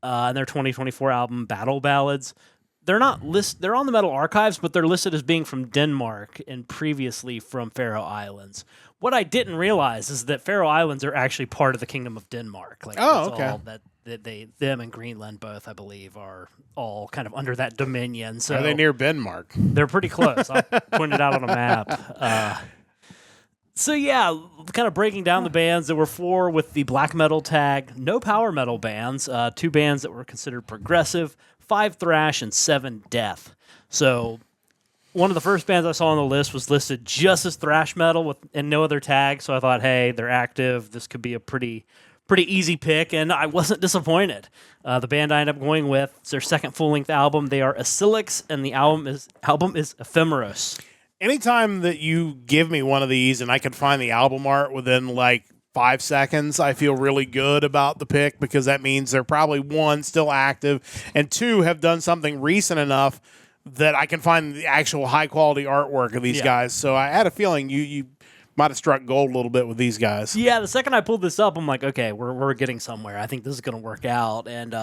S2: and their 2024 album Battle Ballads. They're not they're on the metal archives, but they're listed as being from Denmark and previously from Faroe Islands. What I didn't realize is that Faroe Islands are actually part of the Kingdom of Denmark. Like,
S1: oh,
S2: that's
S1: okay.
S2: all that them and Greenland both, I believe, are all kind of under that dominion. So
S1: Are they near Denmark?
S2: they're pretty close. I'll point it out on a map. So yeah, kind of breaking down the bands. There were 4 with the black metal tag, no power metal bands, 2 bands that were considered progressive, 5 thrash, and 7 death. So one of the first bands I saw on the list was listed just as thrash metal and no other tag. So I thought, hey, they're active. This could be a pretty easy pick, and I wasn't disappointed. The band I ended up going with, it's their second full-length album. They are Asyllex, and the album is Ephemeros.
S1: Anytime that you give me one of these and I can find the album art within like 5 seconds, I feel really good about the pick, because that means they're probably 1, still active, and 2, have done something recent enough that I can find the actual high quality artwork of these guys. So I had a feeling you might have struck gold a little bit with these guys.
S2: Yeah, the second I pulled this up, I'm like, okay, we're getting somewhere. I think this is going to work out. And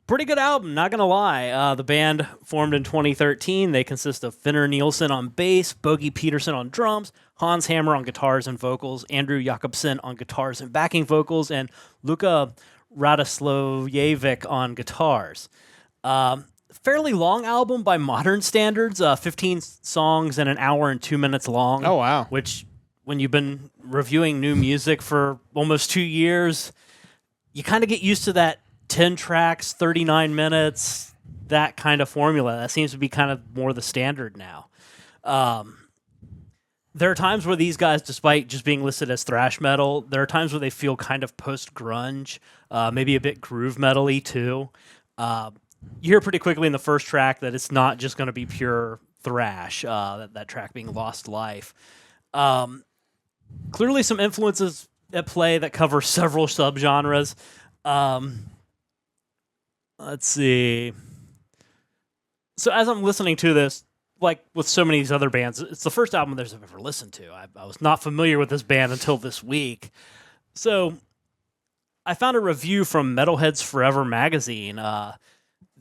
S2: pretty good album, not going to lie. The band formed in 2013. They consist of Finner Nielsen on bass, Bogey Peterson on drums, Hans Hammer on guitars and vocals, Andrew Jakobsen on guitars and backing vocals, and Luka Radoslavjevic on guitars. Fairly long album by modern standards, 15 songs and 1 hour and 2 minutes long.
S1: Oh, wow.
S2: Which, when you've been reviewing new music for almost 2 years, you kind of get used to that 10 tracks, 39 minutes, that kind of formula. That seems to be kind of more the standard now. There are times where these guys, despite just being listed as thrash metal, there are times where they feel kind of post-grunge, maybe a bit groove metal-y too. You hear pretty quickly in the first track that it's not just going to be pure thrash, that track being Lost Life. Clearly some influences at play that cover several subgenres. Let's see. So as I'm listening to this, like with so many of these other bands, it's the first album I've ever listened to. I was not familiar with this band until this week. So I found a review from Metalheads Forever magazine.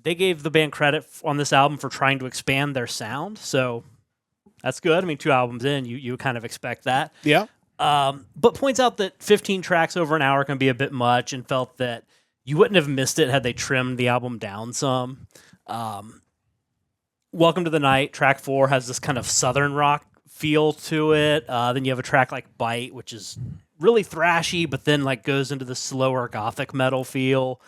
S2: They gave the band credit on this album for trying to expand their sound. So that's good. I mean, 2 albums in, you kind of expect that.
S1: Yeah.
S2: But points out that 15 tracks over an hour can be a bit much, and felt that you wouldn't have missed it had they trimmed the album down some. Welcome to the Night, track 4, has this kind of southern rock feel to it. Then you have a track like Bite, which is really thrashy, but then like goes into the slower gothic metal feel.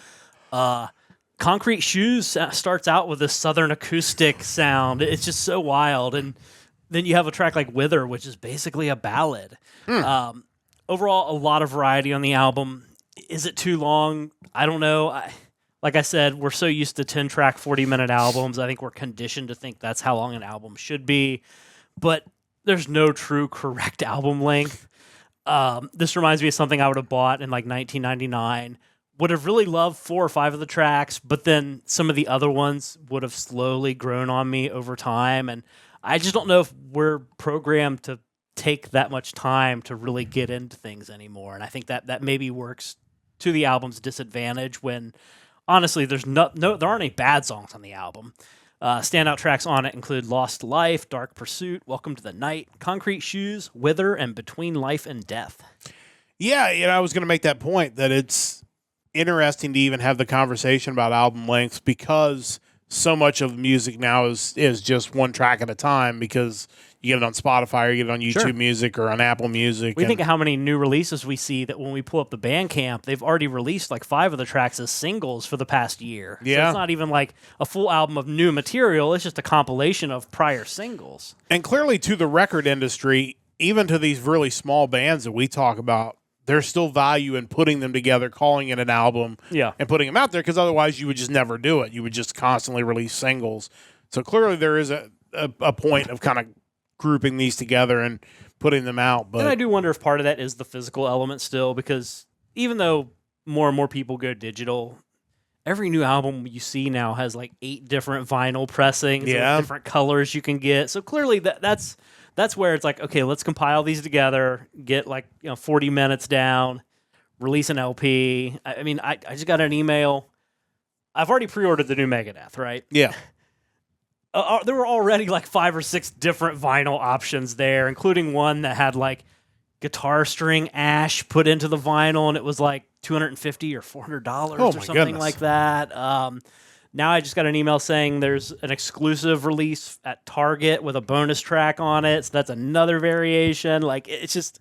S2: Concrete Shoes starts out with this southern acoustic sound. It's just so wild. And then you have a track like Wither, which is basically a ballad. Overall, a lot of variety on the album. Is it too long? I don't know. Like I said, we're so used to 10-track, 40-minute albums. I think we're conditioned to think that's how long an album should be. But there's no true correct album length. This reminds me of something I would have bought in like 1999. Would have really loved 4 or 5 of the tracks, but then some of the other ones would have slowly grown on me over time. And I just don't know if we're programmed to take that much time to really get into things anymore. And I think that maybe works to the album's disadvantage when, honestly, there aren't any bad songs on the album. Standout tracks on it include Lost Life, Dark Pursuit, Welcome to the Night, Concrete Shoes, Wither, and Between Life and Death.
S1: Yeah, I was going to make that point that it's interesting to even have the conversation about album lengths because so much of music now is just one track at a time because you get it on Spotify or you get it on YouTube Music or on Apple Music.
S2: We think of how many new releases we see that when we pull up the Bandcamp, they've already released like 5 of the tracks as singles for the past year.
S1: Yeah.
S2: So it's not even like a full album of new material. It's just a compilation of prior singles.
S1: And clearly to the record industry, even to these really small bands that we talk about, there's still value in putting them together, calling it an album, and putting them out there because otherwise you would just never do it. You would just constantly release singles. So clearly there is a point of kind of grouping these together and putting them out. But
S2: and I do wonder if part of that is the physical element still, because even though more and more people go digital, every new album you see now has like 8 different vinyl pressings, with different colors you can get. So clearly that's where it's like, okay, let's compile these together, get 40 minutes down, release an LP. I mean, I just got an email. I've already pre-ordered the new Megadeth, right?
S1: Yeah.
S2: There were already like 5 or 6 different vinyl options there, including one that had like guitar string ash put into the vinyl, and it was like $250 or $400 or something like that. Now I just got an email saying there's an exclusive release at Target with a bonus track on it, so that's another variation. Like it's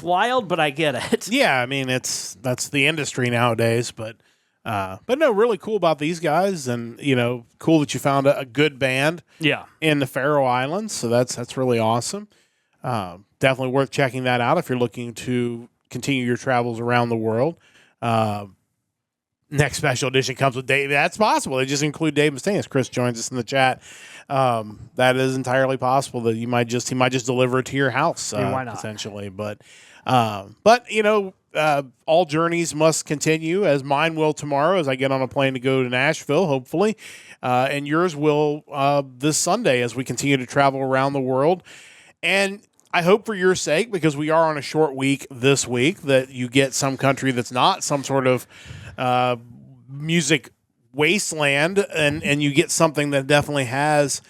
S2: wild, but I get it.
S1: Yeah, I mean that's the industry nowadays, but no, really cool about these guys, and cool that you found a good band. In the Faroe Islands, so that's really awesome. Definitely worth checking that out if you're looking to continue your travels around the world. Next special edition comes with Dave. That's possible. They just include Dave Mustaine as Chris joins us in the chat. That is entirely possible that he might just deliver it to your house.
S2: Why not?
S1: Potentially, but all journeys must continue, as mine will tomorrow as I get on a plane to go to Nashville, hopefully, and yours will this Sunday as we continue to travel around the world. And I hope for your sake, because we are on a short week this week, that you get some country that's not some sort of music wasteland, and you get something that definitely has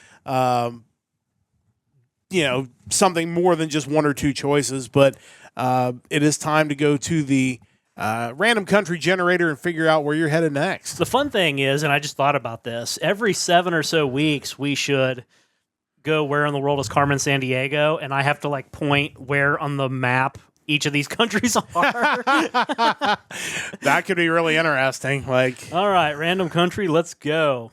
S1: something more than just 1 or 2 choices. But it is time to go to the random country generator and figure out where you're headed next.
S2: The fun thing is, and I just thought about this, every 7 or so weeks we should go where in the world is Carmen Sandiego, and I have to point where on the map each of these countries are.
S1: That could be really interesting.
S2: All right, random country, let's go.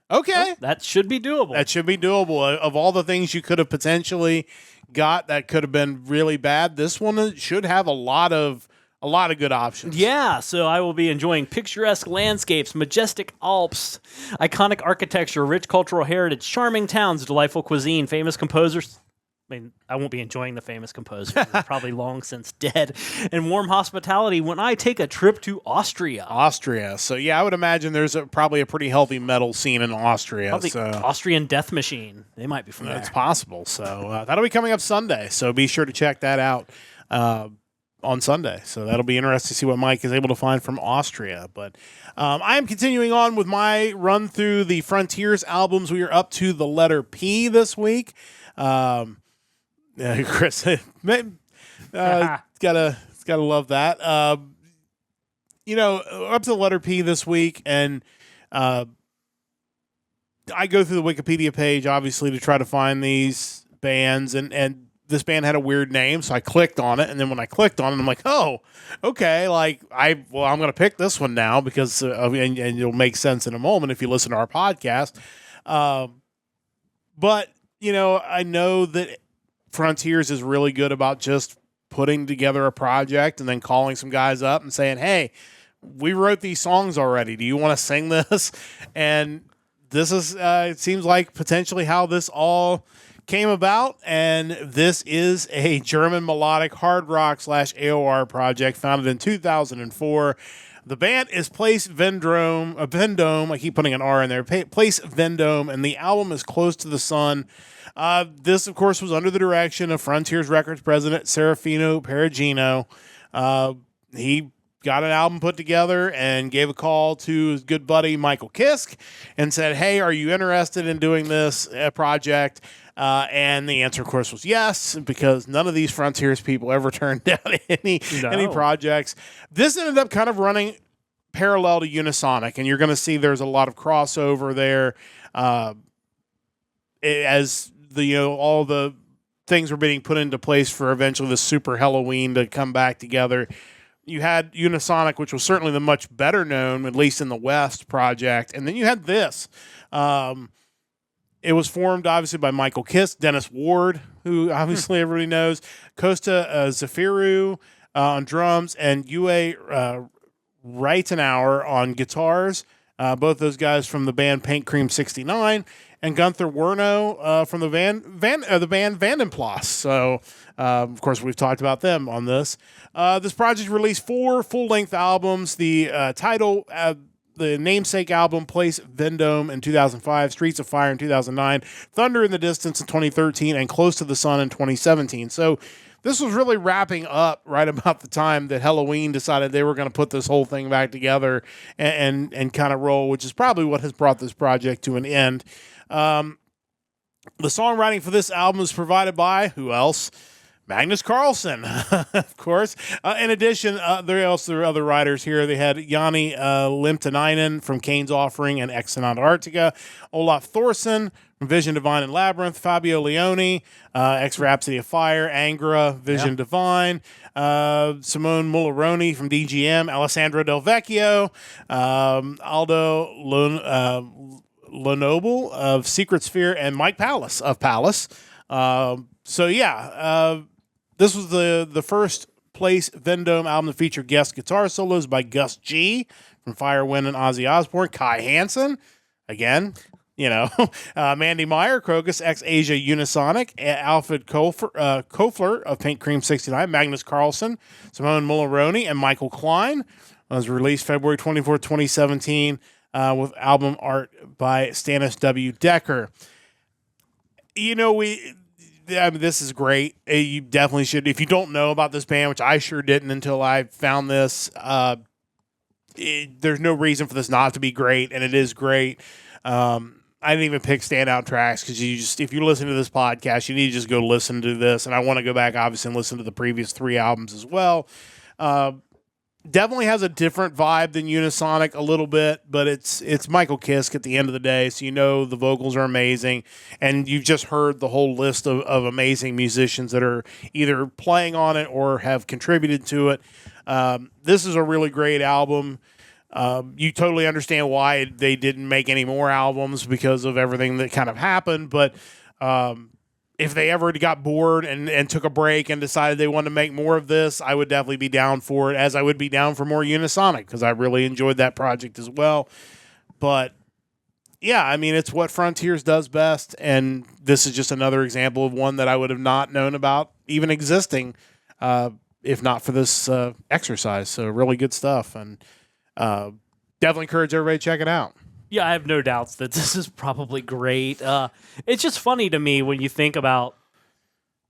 S1: Okay.
S2: That should be doable.
S1: That should be doable. Of all the things you could have potentially got that could have been really bad, this one should have a lot of good options.
S2: Yeah, so I will be enjoying picturesque landscapes, majestic Alps, iconic architecture, rich cultural heritage, charming towns, delightful cuisine, famous composers. I mean, I won't be enjoying the famous composers. They're probably long since dead. And warm hospitality when I take a trip to Austria.
S1: So, yeah, I would imagine there's probably a pretty healthy metal scene in Austria.
S2: Probably Austrian Death Machine. They might be from there.
S1: It's possible. So that'll be coming up Sunday. So be sure to check that out on Sunday. So that'll be interesting to see what Mike is able to find from Austria. But I am continuing on with my run through the Frontiers albums. We are up to the letter P this week. Chris, gotta love that. Up to the letter P this week, and I go through the Wikipedia page obviously to try to find these bands, and this band had a weird name, so I clicked on it, and then when I clicked on it, I'm like, oh, okay, I'm gonna pick this one now because and it'll make sense in a moment if you listen to our podcast. But I know that Frontiers is really good about just putting together a project and then calling some guys up and saying, hey, we wrote these songs already. Do you want to sing this? And this is, it seems like potentially how this all came about, and this is a German melodic hard rock / AOR project founded in 2004. The band is Place Vendome. I keep putting an R in there. Place Vendome, and the album is Close to the Sun. This, of course, was under the direction of Frontiers Records president Serafino Perugino. He got an album put together and gave a call to his good buddy Michael Kiske and said, "Hey, are you interested in doing this project?" And the answer, of course, was yes, because none of these Frontiers people ever turned down any projects. This ended up kind of running parallel to Unisonic, and you're going to see there's a lot of crossover there as all the things were being put into place for eventually the Super Halloween to come back together. You had Unisonic, which was certainly the much better known, at least in the West, project, and then you had this. It was formed, obviously, by Michael Kiske, Dennis Ward, who obviously everybody knows, Costa Zafiru on drums, and Yue Reitenauer on guitars. Both those guys from the band Paint Cream 69, and Gunther Werno from the band Vandenplas. So, of course, we've talked about them on this. This project released 4 full-length albums. The title... the namesake album, Place Vendome in 2005, Streets of Fire in 2009, Thunder in the Distance in 2013, and Close to the Sun in 2017. So this was really wrapping up right about the time that Halloween decided they were going to put this whole thing back together and kind of roll, which is probably what has brought this project to an end. The songwriting for this album is provided by, who else? Magnus Carlsen, of course. In addition, there are other writers here. They had Jani Limtanainen from Kane's Offering and Exonant Arctica, Olaf Thorsen from Vision Divine and Labyrinth, Fabio Leone, Ex Rhapsody of Fire, Angra, Vision Divine, Simone Mulleroni from DGM, Alessandro Del Vecchio, Aldo Lenoble of Secret Sphere, and Mike Palace of Palace. This was the first Place Vendome album to feature guest guitar solos by Gus G. from Firewind and Ozzy Osbourne, Kai Hansen, again, Mandy Meyer, Krokus, ex-Asia Unisonic, Alfred Kofler of Paint Cream 69, Magnus Carlsen, Simone Mulleroni, and Michael Klein. It was released February 24, 2017, with album art by Stannis W. Decker. This is great. You definitely should. If you don't know about this band, which I sure didn't until I found this, there's no reason for this not to be great, and it is great. I didn't even pick standout tracks because if you listen to this podcast, you need to just go listen to this. And I want to go back, obviously, and listen to the previous 3 albums as well. Definitely has a different vibe than Unisonic a little bit, but it's Michael Kiske at the end of the day, so the vocals are amazing, and you've just heard the whole list of amazing musicians that are either playing on it or have contributed to it. This is a really great album. You totally understand why they didn't make any more albums because of everything that kind of happened, but if they ever got bored and took a break and decided they wanted to make more of this, I would definitely be down for it, as I would be down for more Unisonic, because I really enjoyed that project as well. But, yeah, it's what Frontiers does best, and this is just another example of one that I would have not known about even existing if not for this exercise. So really good stuff, and definitely encourage everybody to check it out.
S2: Yeah, I have no doubts that this is probably great. It's just funny to me when you think about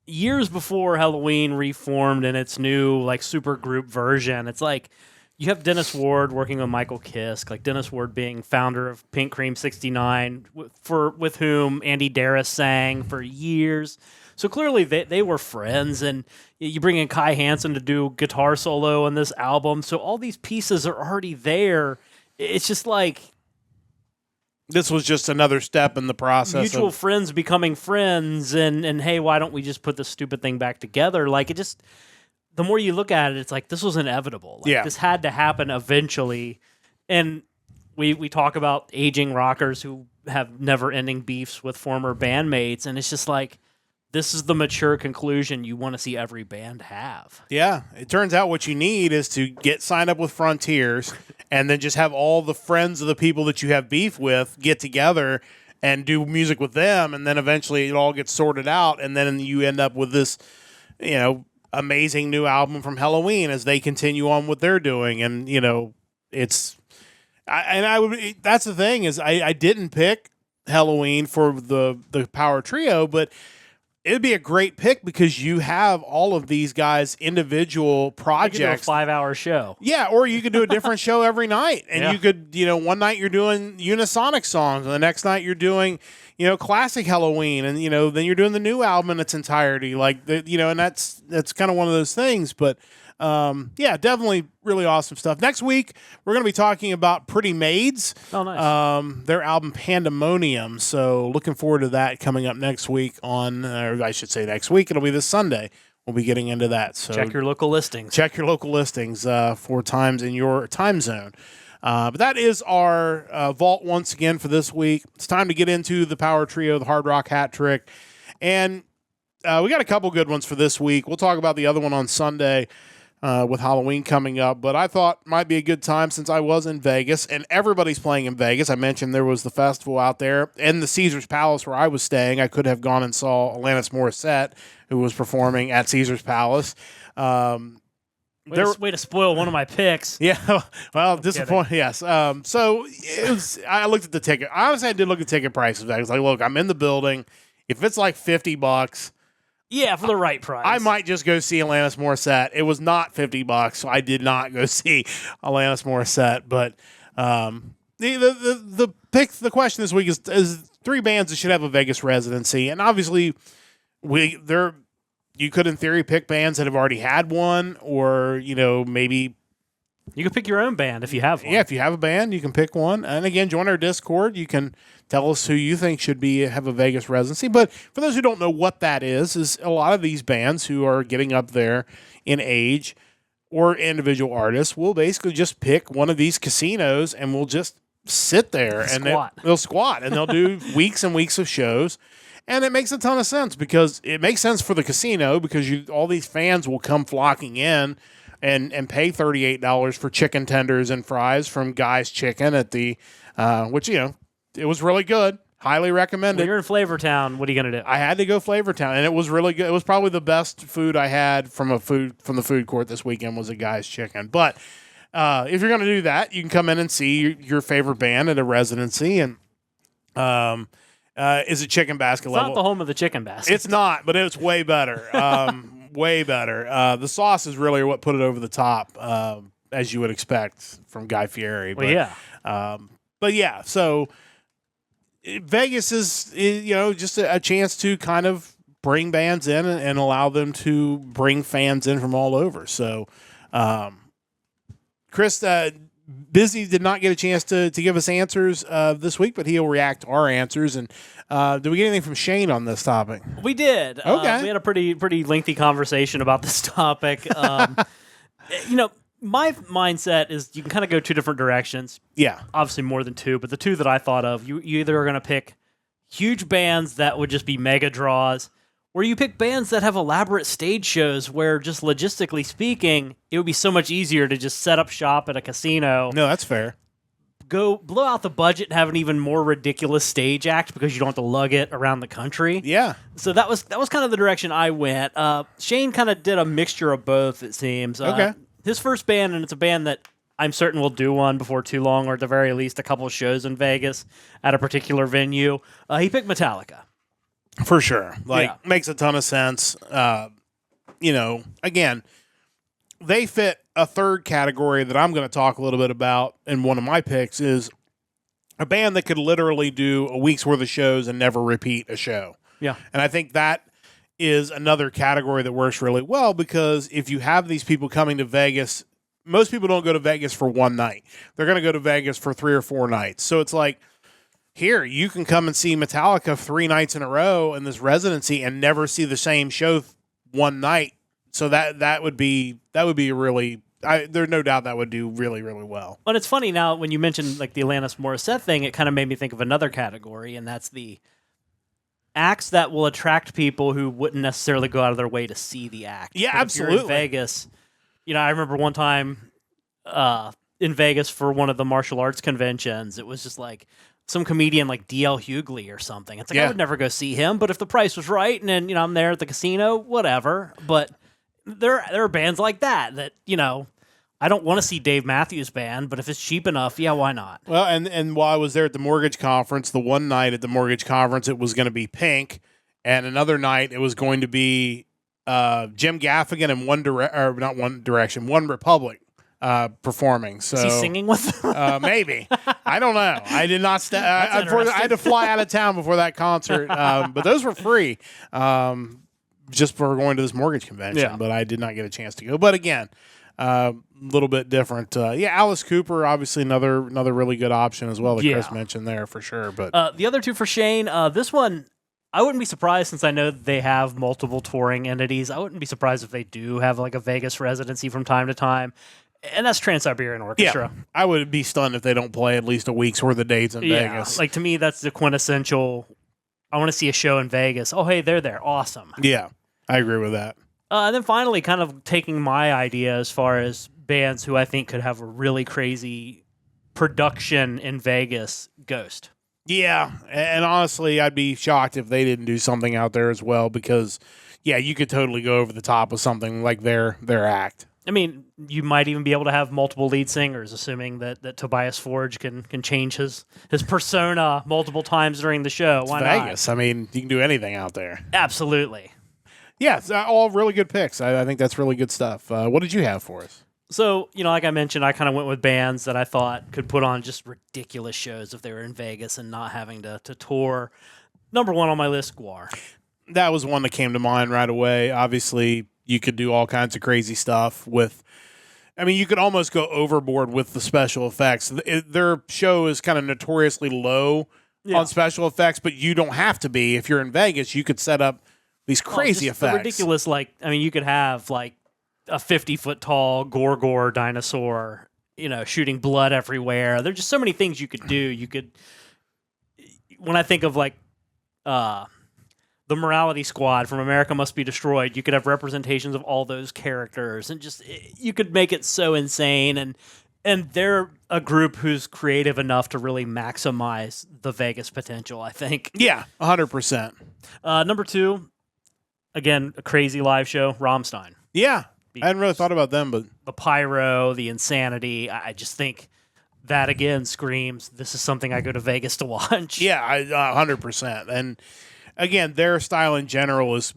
S2: years before Halloween reformed in its new super group version. It's like you have Dennis Ward working with Michael Kiske, like Dennis Ward being founder of Pink Cream 69, with whom Andy Darris sang for years. So clearly they were friends, and you bring in Kai Hansen to do guitar solo on this album. So all these pieces are already there. It's just like...
S1: This was just another step in the process.
S2: Mutual friends becoming friends, and hey, why don't we just put this stupid thing back together? The more you look at it, it's like this was inevitable. This had to happen eventually. And we talk about aging rockers who have never-ending beefs with former bandmates, and it's just like, this is the mature conclusion you want to see every band have.
S1: Yeah, it turns out what you need is to get signed up with Frontiers and then just have all the friends of the people that you have beef with get together and do music with them, and then eventually it all gets sorted out, and then you end up with this, amazing new album from Halloween as they continue on what they're doing, and that's the thing is I didn't pick Halloween for the Power Trio, but it'd be a great pick because you have all of these guys' individual projects.
S2: You could do a 5-hour show.
S1: Yeah, or you could do a different show every night. And you could, one night you're doing Unisonic songs, and the next night you're doing, classic Halloween, and, then you're doing the new album in its entirety. And that's kind of one of those things. But, definitely really awesome stuff. Next week, we're going to be talking about Pretty Maids.
S2: Oh, nice.
S1: Their album Pandemonium. So looking forward to that coming up next week or I should say next week. It'll be this Sunday. We'll be getting into that. So
S2: check your local listings.
S1: Check your local listings for times in your time zone. But that is our vault once again for this week. It's time to get into the Power Trio, the Hard Rock Hat Trick. And we got a couple good ones for this week. We'll talk about the other one on Sunday. With Halloween coming up, but I thought might be a good time since I was in Vegas and everybody's playing in Vegas. I mentioned there was the festival out there and the Caesars Palace where I was staying. I could have gone and saw Alanis Morissette, who was performing at Caesars Palace.
S2: Way to spoil one of my picks.
S1: Yeah, well, disappointing. Yes. So it was. I looked at the ticket. Honestly, I did look at ticket prices. I was like, look, I'm in the building. If it's like $50.
S2: Yeah, for the right price.
S1: I might just go see Alanis Morissette. It was not $50, so I did not go see Alanis Morissette. But the question this week is 3 bands that should have a Vegas residency, and obviously you could in theory pick bands that have already had one, or maybe.
S2: You can pick your own band if you have one.
S1: Yeah, if you have a band, you can pick one. And again, join our Discord. You can tell us who you think should have a Vegas residency. But for those who don't know what that is a lot of these bands who are getting up there in age or individual artists will basically just pick one of these casinos and will just sit there and they'll squat and they'll do weeks and weeks of shows. And it makes a ton of sense because it makes sense for the casino because all these fans will come flocking in and pay $38 for chicken tenders and fries from Guy's Chicken at the, which, it was really good. Highly recommended.
S2: When you're in Flavortown, what are you going to do?
S1: I had to go Flavortown, and it was really good. It was probably the best food I had from the food court this weekend was a Guy's Chicken. But if you're going to do that, you can come in and see your favorite band at a residency, and is it Chicken Basket level?
S2: It's not the home of the Chicken Basket.
S1: It's not, but it's way better. Way better. The sauce is really what put it over the top, as you would expect from Guy Fieri.
S2: Well, yeah.
S1: But yeah, so Vegas is just a chance to kind of bring bands in and allow them to bring fans in from all over. So, Chris, Busy did not get a chance to give us answers this week, but he'll react to our answers. And did we get anything from Shane on this topic?
S2: We did.
S1: Okay.
S2: We had a pretty lengthy conversation about this topic. My mindset is you can kind of go 2 different directions.
S1: Yeah.
S2: Obviously more than 2, but the 2 that I thought of, you either are going to pick huge bands that would just be mega draws, or you pick bands that have elaborate stage shows where just logistically speaking, it would be so much easier to just set up shop at a casino.
S1: No, that's fair.
S2: Go blow out the budget and have an even more ridiculous stage act because you don't have to lug it around the country.
S1: Yeah.
S2: So that was kind of the direction I went. Shane kind of did a mixture of both, it seems.
S1: Okay.
S2: His first band, and it's a band that I'm certain will do one before too long, or at the very least a couple of shows in Vegas at a particular venue. He picked Metallica.
S1: For sure. Makes a ton of sense. Again, they fit a third category that I'm going to talk a little bit about, and one of my picks is a band that could literally do a week's worth of shows and never repeat a show.
S2: Yeah.
S1: And I think that is another category that works really well because if you have these people coming to Vegas, most people don't go to Vegas for one night. They're going to go to Vegas for 3 or 4 nights. So it's like, here, you can come and see Metallica 3 nights in a row in this residency and never see the same show one night. So that would be really, there's no doubt that would do really, really well.
S2: But it's funny now when you mentioned like the Alanis Morissette thing, it kind of made me think of another category, and that's the acts that will attract people who wouldn't necessarily go out of their way to see the act.
S1: Yeah,
S2: but
S1: absolutely.
S2: If you're in Vegas, I remember one time in Vegas for one of the martial arts conventions, it was just like some comedian like D.L. Hughley or something. It's like,
S1: Yeah.
S2: I would never go see him, but if the price was right and then, I'm there at the casino, whatever. But there are bands like that, I don't want to see Dave Matthews Band, but if it's cheap enough, yeah, why not?
S1: Well, and while I was there at the mortgage conference, the one night at the mortgage conference, it was going to be Pink, and another night it was going to be Jim Gaffigan and One Republic performing. So
S2: Is he singing with them?
S1: maybe. I don't know. I did not. I had to fly out of town before that concert, but those were free, just for going to this mortgage convention.
S2: Yeah.
S1: But I did not get a chance to go. But again, a little bit different. Alice Cooper, obviously another really good option as well that Chris mentioned there for sure. But
S2: the other two for Shane, this one, I wouldn't be surprised since I know they have multiple touring entities. I wouldn't be surprised if they do have like a Vegas residency from time to time. And that's Trans-Siberian Orchestra.
S1: yeah, I would be stunned if they don't play at least a week's worth of dates in Vegas.
S2: Like to me, that's the quintessential. I want to see a show in Vegas. Oh, hey, they're there. Awesome.
S1: Yeah, I agree with that.
S2: And then finally, kind of taking my idea as far as bands who I think could have a really crazy production in Vegas, Ghost.
S1: Yeah, and honestly, I'd be shocked if they didn't do something out there as well because, yeah, you could totally go over the top with something like their act.
S2: I mean, you might even be able to have multiple lead singers, assuming that Tobias Forge can change his persona multiple times during the show. Why not?
S1: Vegas. I mean, you can do anything out there.
S2: Absolutely.
S1: Yeah, it's all really good picks. I think that's really good stuff. What did you have for us?
S2: So, like I mentioned, I kind of went with bands that I thought could put on just ridiculous shows if they were in Vegas and not having to tour. Number one on my list, Gwar.
S1: That was one that came to mind right away. Obviously, you could do all kinds of crazy stuff with... I mean, you could almost go overboard with the special effects. Their show is kind of notoriously low on special effects, but you don't have to be. If you're in Vegas, you could set up these crazy effects.
S2: Ridiculous, you could have, a 50-foot tall Gorgor dinosaur, shooting blood everywhere. There's just so many things you could do. You could... When I think of, the Morality Squad from America Must Be Destroyed, you could have representations of all those characters, and just you could make it so insane. And they're a group who's creative enough to really maximize the Vegas potential, I think.
S1: Yeah, 100%.
S2: Number two, again, a crazy live show, Rammstein.
S1: Yeah, I hadn't really thought about them, but
S2: the pyro, the insanity. I just think that again screams this is something I go to Vegas to watch.
S1: Yeah, 100%. And again, their style in general is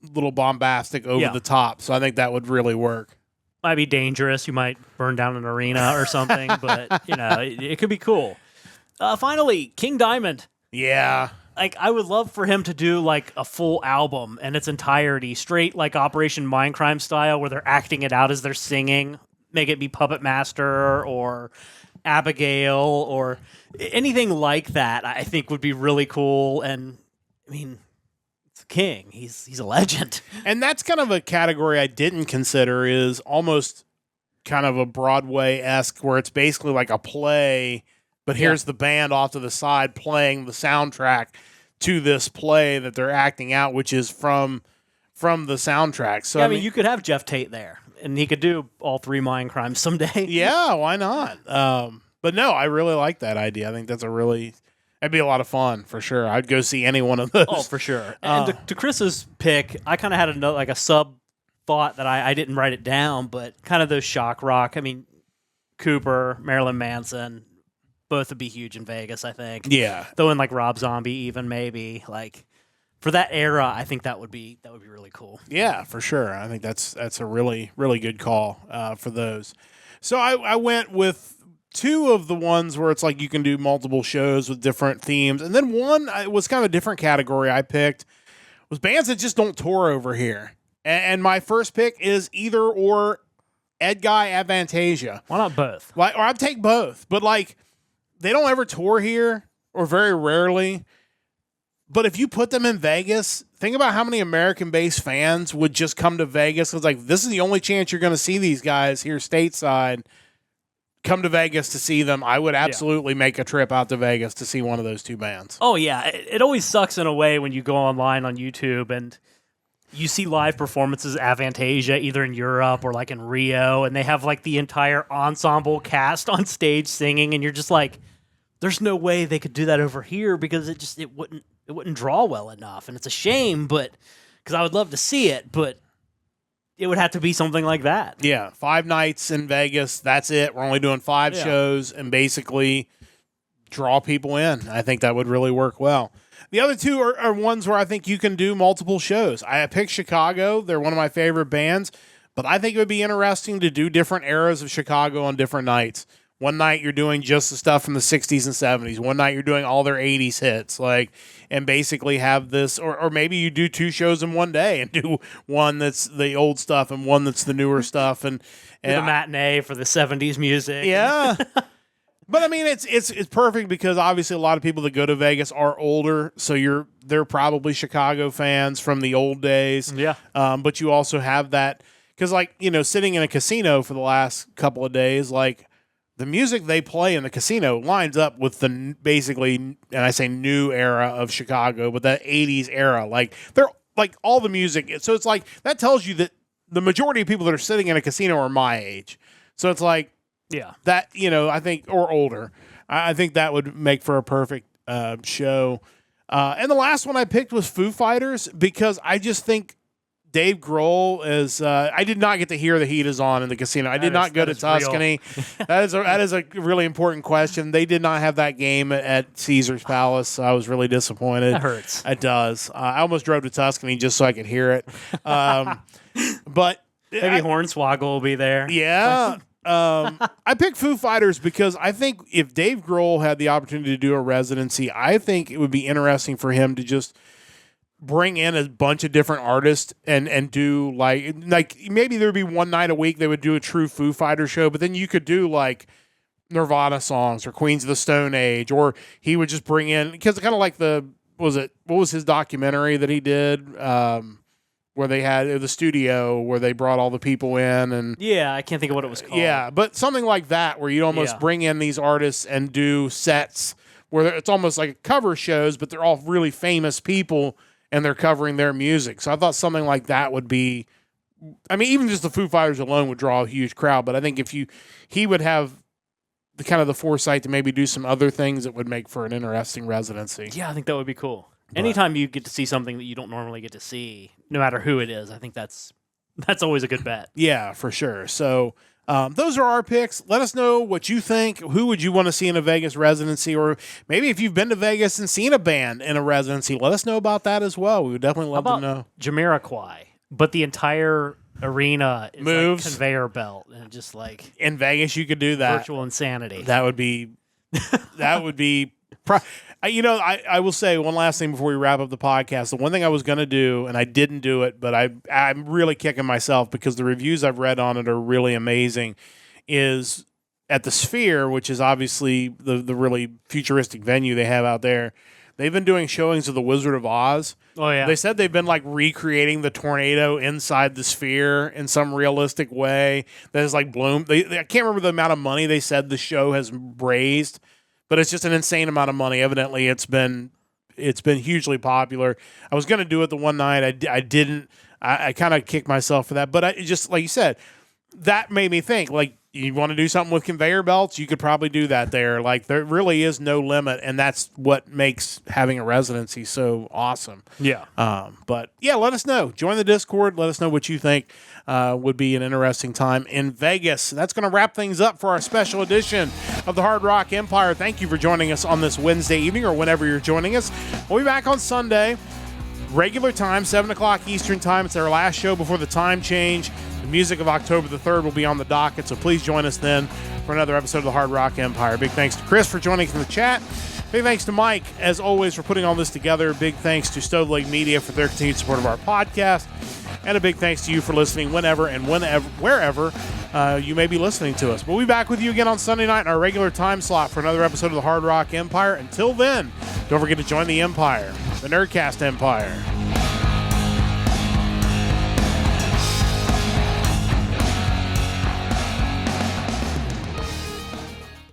S1: a little bombastic, over the top. So I think that would really work.
S2: Might be dangerous. You might burn down an arena or something, but it could be cool. Finally, King Diamond.
S1: Yeah.
S2: I would love for him to do a full album in its entirety, straight Operation Mindcrime style, where they're acting it out as they're singing. Make it be Puppet Master or Abigail or anything like that. I think would be really cool. And I mean, it's King. He's a legend.
S1: And that's kind of a category I didn't consider, is almost kind of a Broadway-esque, where it's basically like a play, but here's the band off to the side playing the soundtrack to this play that they're acting out, which is from the soundtrack. So
S2: I mean, you could have Jeff Tate there, and he could do all three Mind Crimes someday.
S1: Yeah, why not? But no, I really like that idea. I think that'd be a lot of fun for sure. I'd go see any one of those.
S2: Oh, for sure. And to Chris's pick, I kind of had a sub thought that I didn't write it down, but kind of those shock rock. I mean, Cooper, Marilyn Manson, both would be huge in Vegas, I think.
S1: Yeah.
S2: Though in Rob Zombie even maybe. For that era, I think that would be really cool.
S1: Yeah, for sure. I think that's a really, really good call for those. So I went with two of the ones where it's you can do multiple shows with different themes. And then one was kind of a different category I picked, was bands that just don't tour over here. And my first pick is either or Ed Guy Avantasia.
S2: Why not both?
S1: Or I'd take both. But they don't ever tour here, or very rarely. But if you put them in Vegas, think about how many American-based fans would just come to Vegas. It's this is the only chance you're going to see these guys here stateside. Come to Vegas to see them. I would absolutely make a trip out to Vegas to see one of those two bands.
S2: Oh, yeah. It always sucks in a way when you go online on YouTube and you see live performances Avantasia either in Europe or in Rio, and they have the entire ensemble cast on stage singing, and you're just there's there's no way they could do that over here because it wouldn't draw well enough, and it's a shame, but because I would love to see it, but it would have to be something like that.
S1: Yeah, 5 nights in Vegas. That's it. We're only doing 5 shows, and basically draw people in. I think that would really work well. The other 2 are ones where I think you can do multiple shows. I picked Chicago. They're one of my favorite bands, but I think it would be interesting to do different eras of Chicago on different nights. One night you're doing just the stuff from the 60s and 70s. One night you're doing all their 80s hits, and basically have this, or maybe you do 2 shows in one day and do one that's the old stuff and one that's the newer stuff, and
S2: the matinee for the 70s music.
S1: Yeah. But I mean, it's perfect because obviously a lot of people that go to Vegas are older, so they're probably Chicago fans from the old days.
S2: Yeah.
S1: But you also have that because, sitting in a casino for the last couple of days, the music they play in the casino lines up with the basically, and I say new era of Chicago, but that 80s era. They're all the music. So it's that tells you that the majority of people that are sitting in a casino are my age. So it's that, I think, or older. I think that would make for a perfect show. And the last one I picked was Foo Fighters because I just think Dave Grohl is. I did not get to hear The Heat Is On in the casino. I did not go to Tuscany. That is a really important question. They did not have that game at Caesar's Palace. So I was really disappointed.
S2: That hurts.
S1: It does. I almost drove to Tuscany just so I could hear it. But
S2: maybe Hornswoggle will be there.
S1: Yeah. I picked Foo Fighters because I think if Dave Grohl had the opportunity to do a residency, I think it would be interesting for him to just bring in a bunch of different artists and do maybe there would be one night a week they would do a true Foo Fighter show, but then you could do Nirvana songs or Queens of the Stone Age, or he would just bring in, because kind of like what was his documentary that he did where they had the studio where they brought all the people in, and
S2: I can't think of what it was called.
S1: Yeah, but something like that where you almost bring in these artists and do sets where it's almost like cover shows, but they're all really famous people and they're covering their music. So I thought something like that would be, I mean, even just the Foo Fighters alone would draw a huge crowd, but I think he would have the kind of the foresight to maybe do some other things that would make for an interesting residency.
S2: Yeah, I think that would be cool. Anytime you get to see something that you don't normally get to see, no matter who it is, I think that's always a good bet.
S1: Yeah, for sure. So those are our picks. Let us know what you think. Who would you want to see in a Vegas residency? Or maybe if you've been to Vegas and seen a band in a residency, let us know about that as well. We would definitely love to know.
S2: Jamiroquai, but the entire arena is
S1: moves,
S2: conveyor belt, and just
S1: in Vegas, you could do that.
S2: Virtual insanity.
S1: That would be I will say one last thing before we wrap up the podcast. The one thing I was going to do, and I didn't do it, but I'm really kicking myself because the reviews I've read on it are really amazing, is at the Sphere, which is obviously the really futuristic venue they have out there. They've been doing showings of The Wizard of Oz.
S2: Oh, yeah.
S1: They said they've been recreating the tornado inside the Sphere in some realistic way that is bloom. I can't remember the amount of money they said the show has raised, but it's just an insane amount of money. Evidently, it's been hugely popular. I was going to do it the one night. I didn't. I kind of kicked myself for that. But I just, like you said, that made me think, you want to do something with conveyor belts, you could probably do that there. There really is no limit, and that's what makes having a residency so awesome.
S2: Yeah.
S1: But, yeah, let us know. Join the Discord. Let us know what you think would be an interesting time in Vegas. That's going to wrap things up for our special edition of the Hard Rock Empire. Thank you for joining us on this Wednesday evening or whenever you're joining us. We'll be back on Sunday, regular time, 7 o'clock Eastern time. It's our last show before the time change. The music of October the 3rd will be on the docket, so please join us then for another episode of the Hard Rock Empire. Big thanks to Chris for joining us in the chat. Big thanks to Mike, as always, for putting all this together. Big thanks to Stove Lake Media for their continued support of our podcast. And a big thanks to you for listening whenever and wherever you may be listening to us. We'll be back with you again on Sunday night in our regular time slot for another episode of the Hard Rock Empire. Until then, don't forget to join the Empire, the Nerdcast Empire.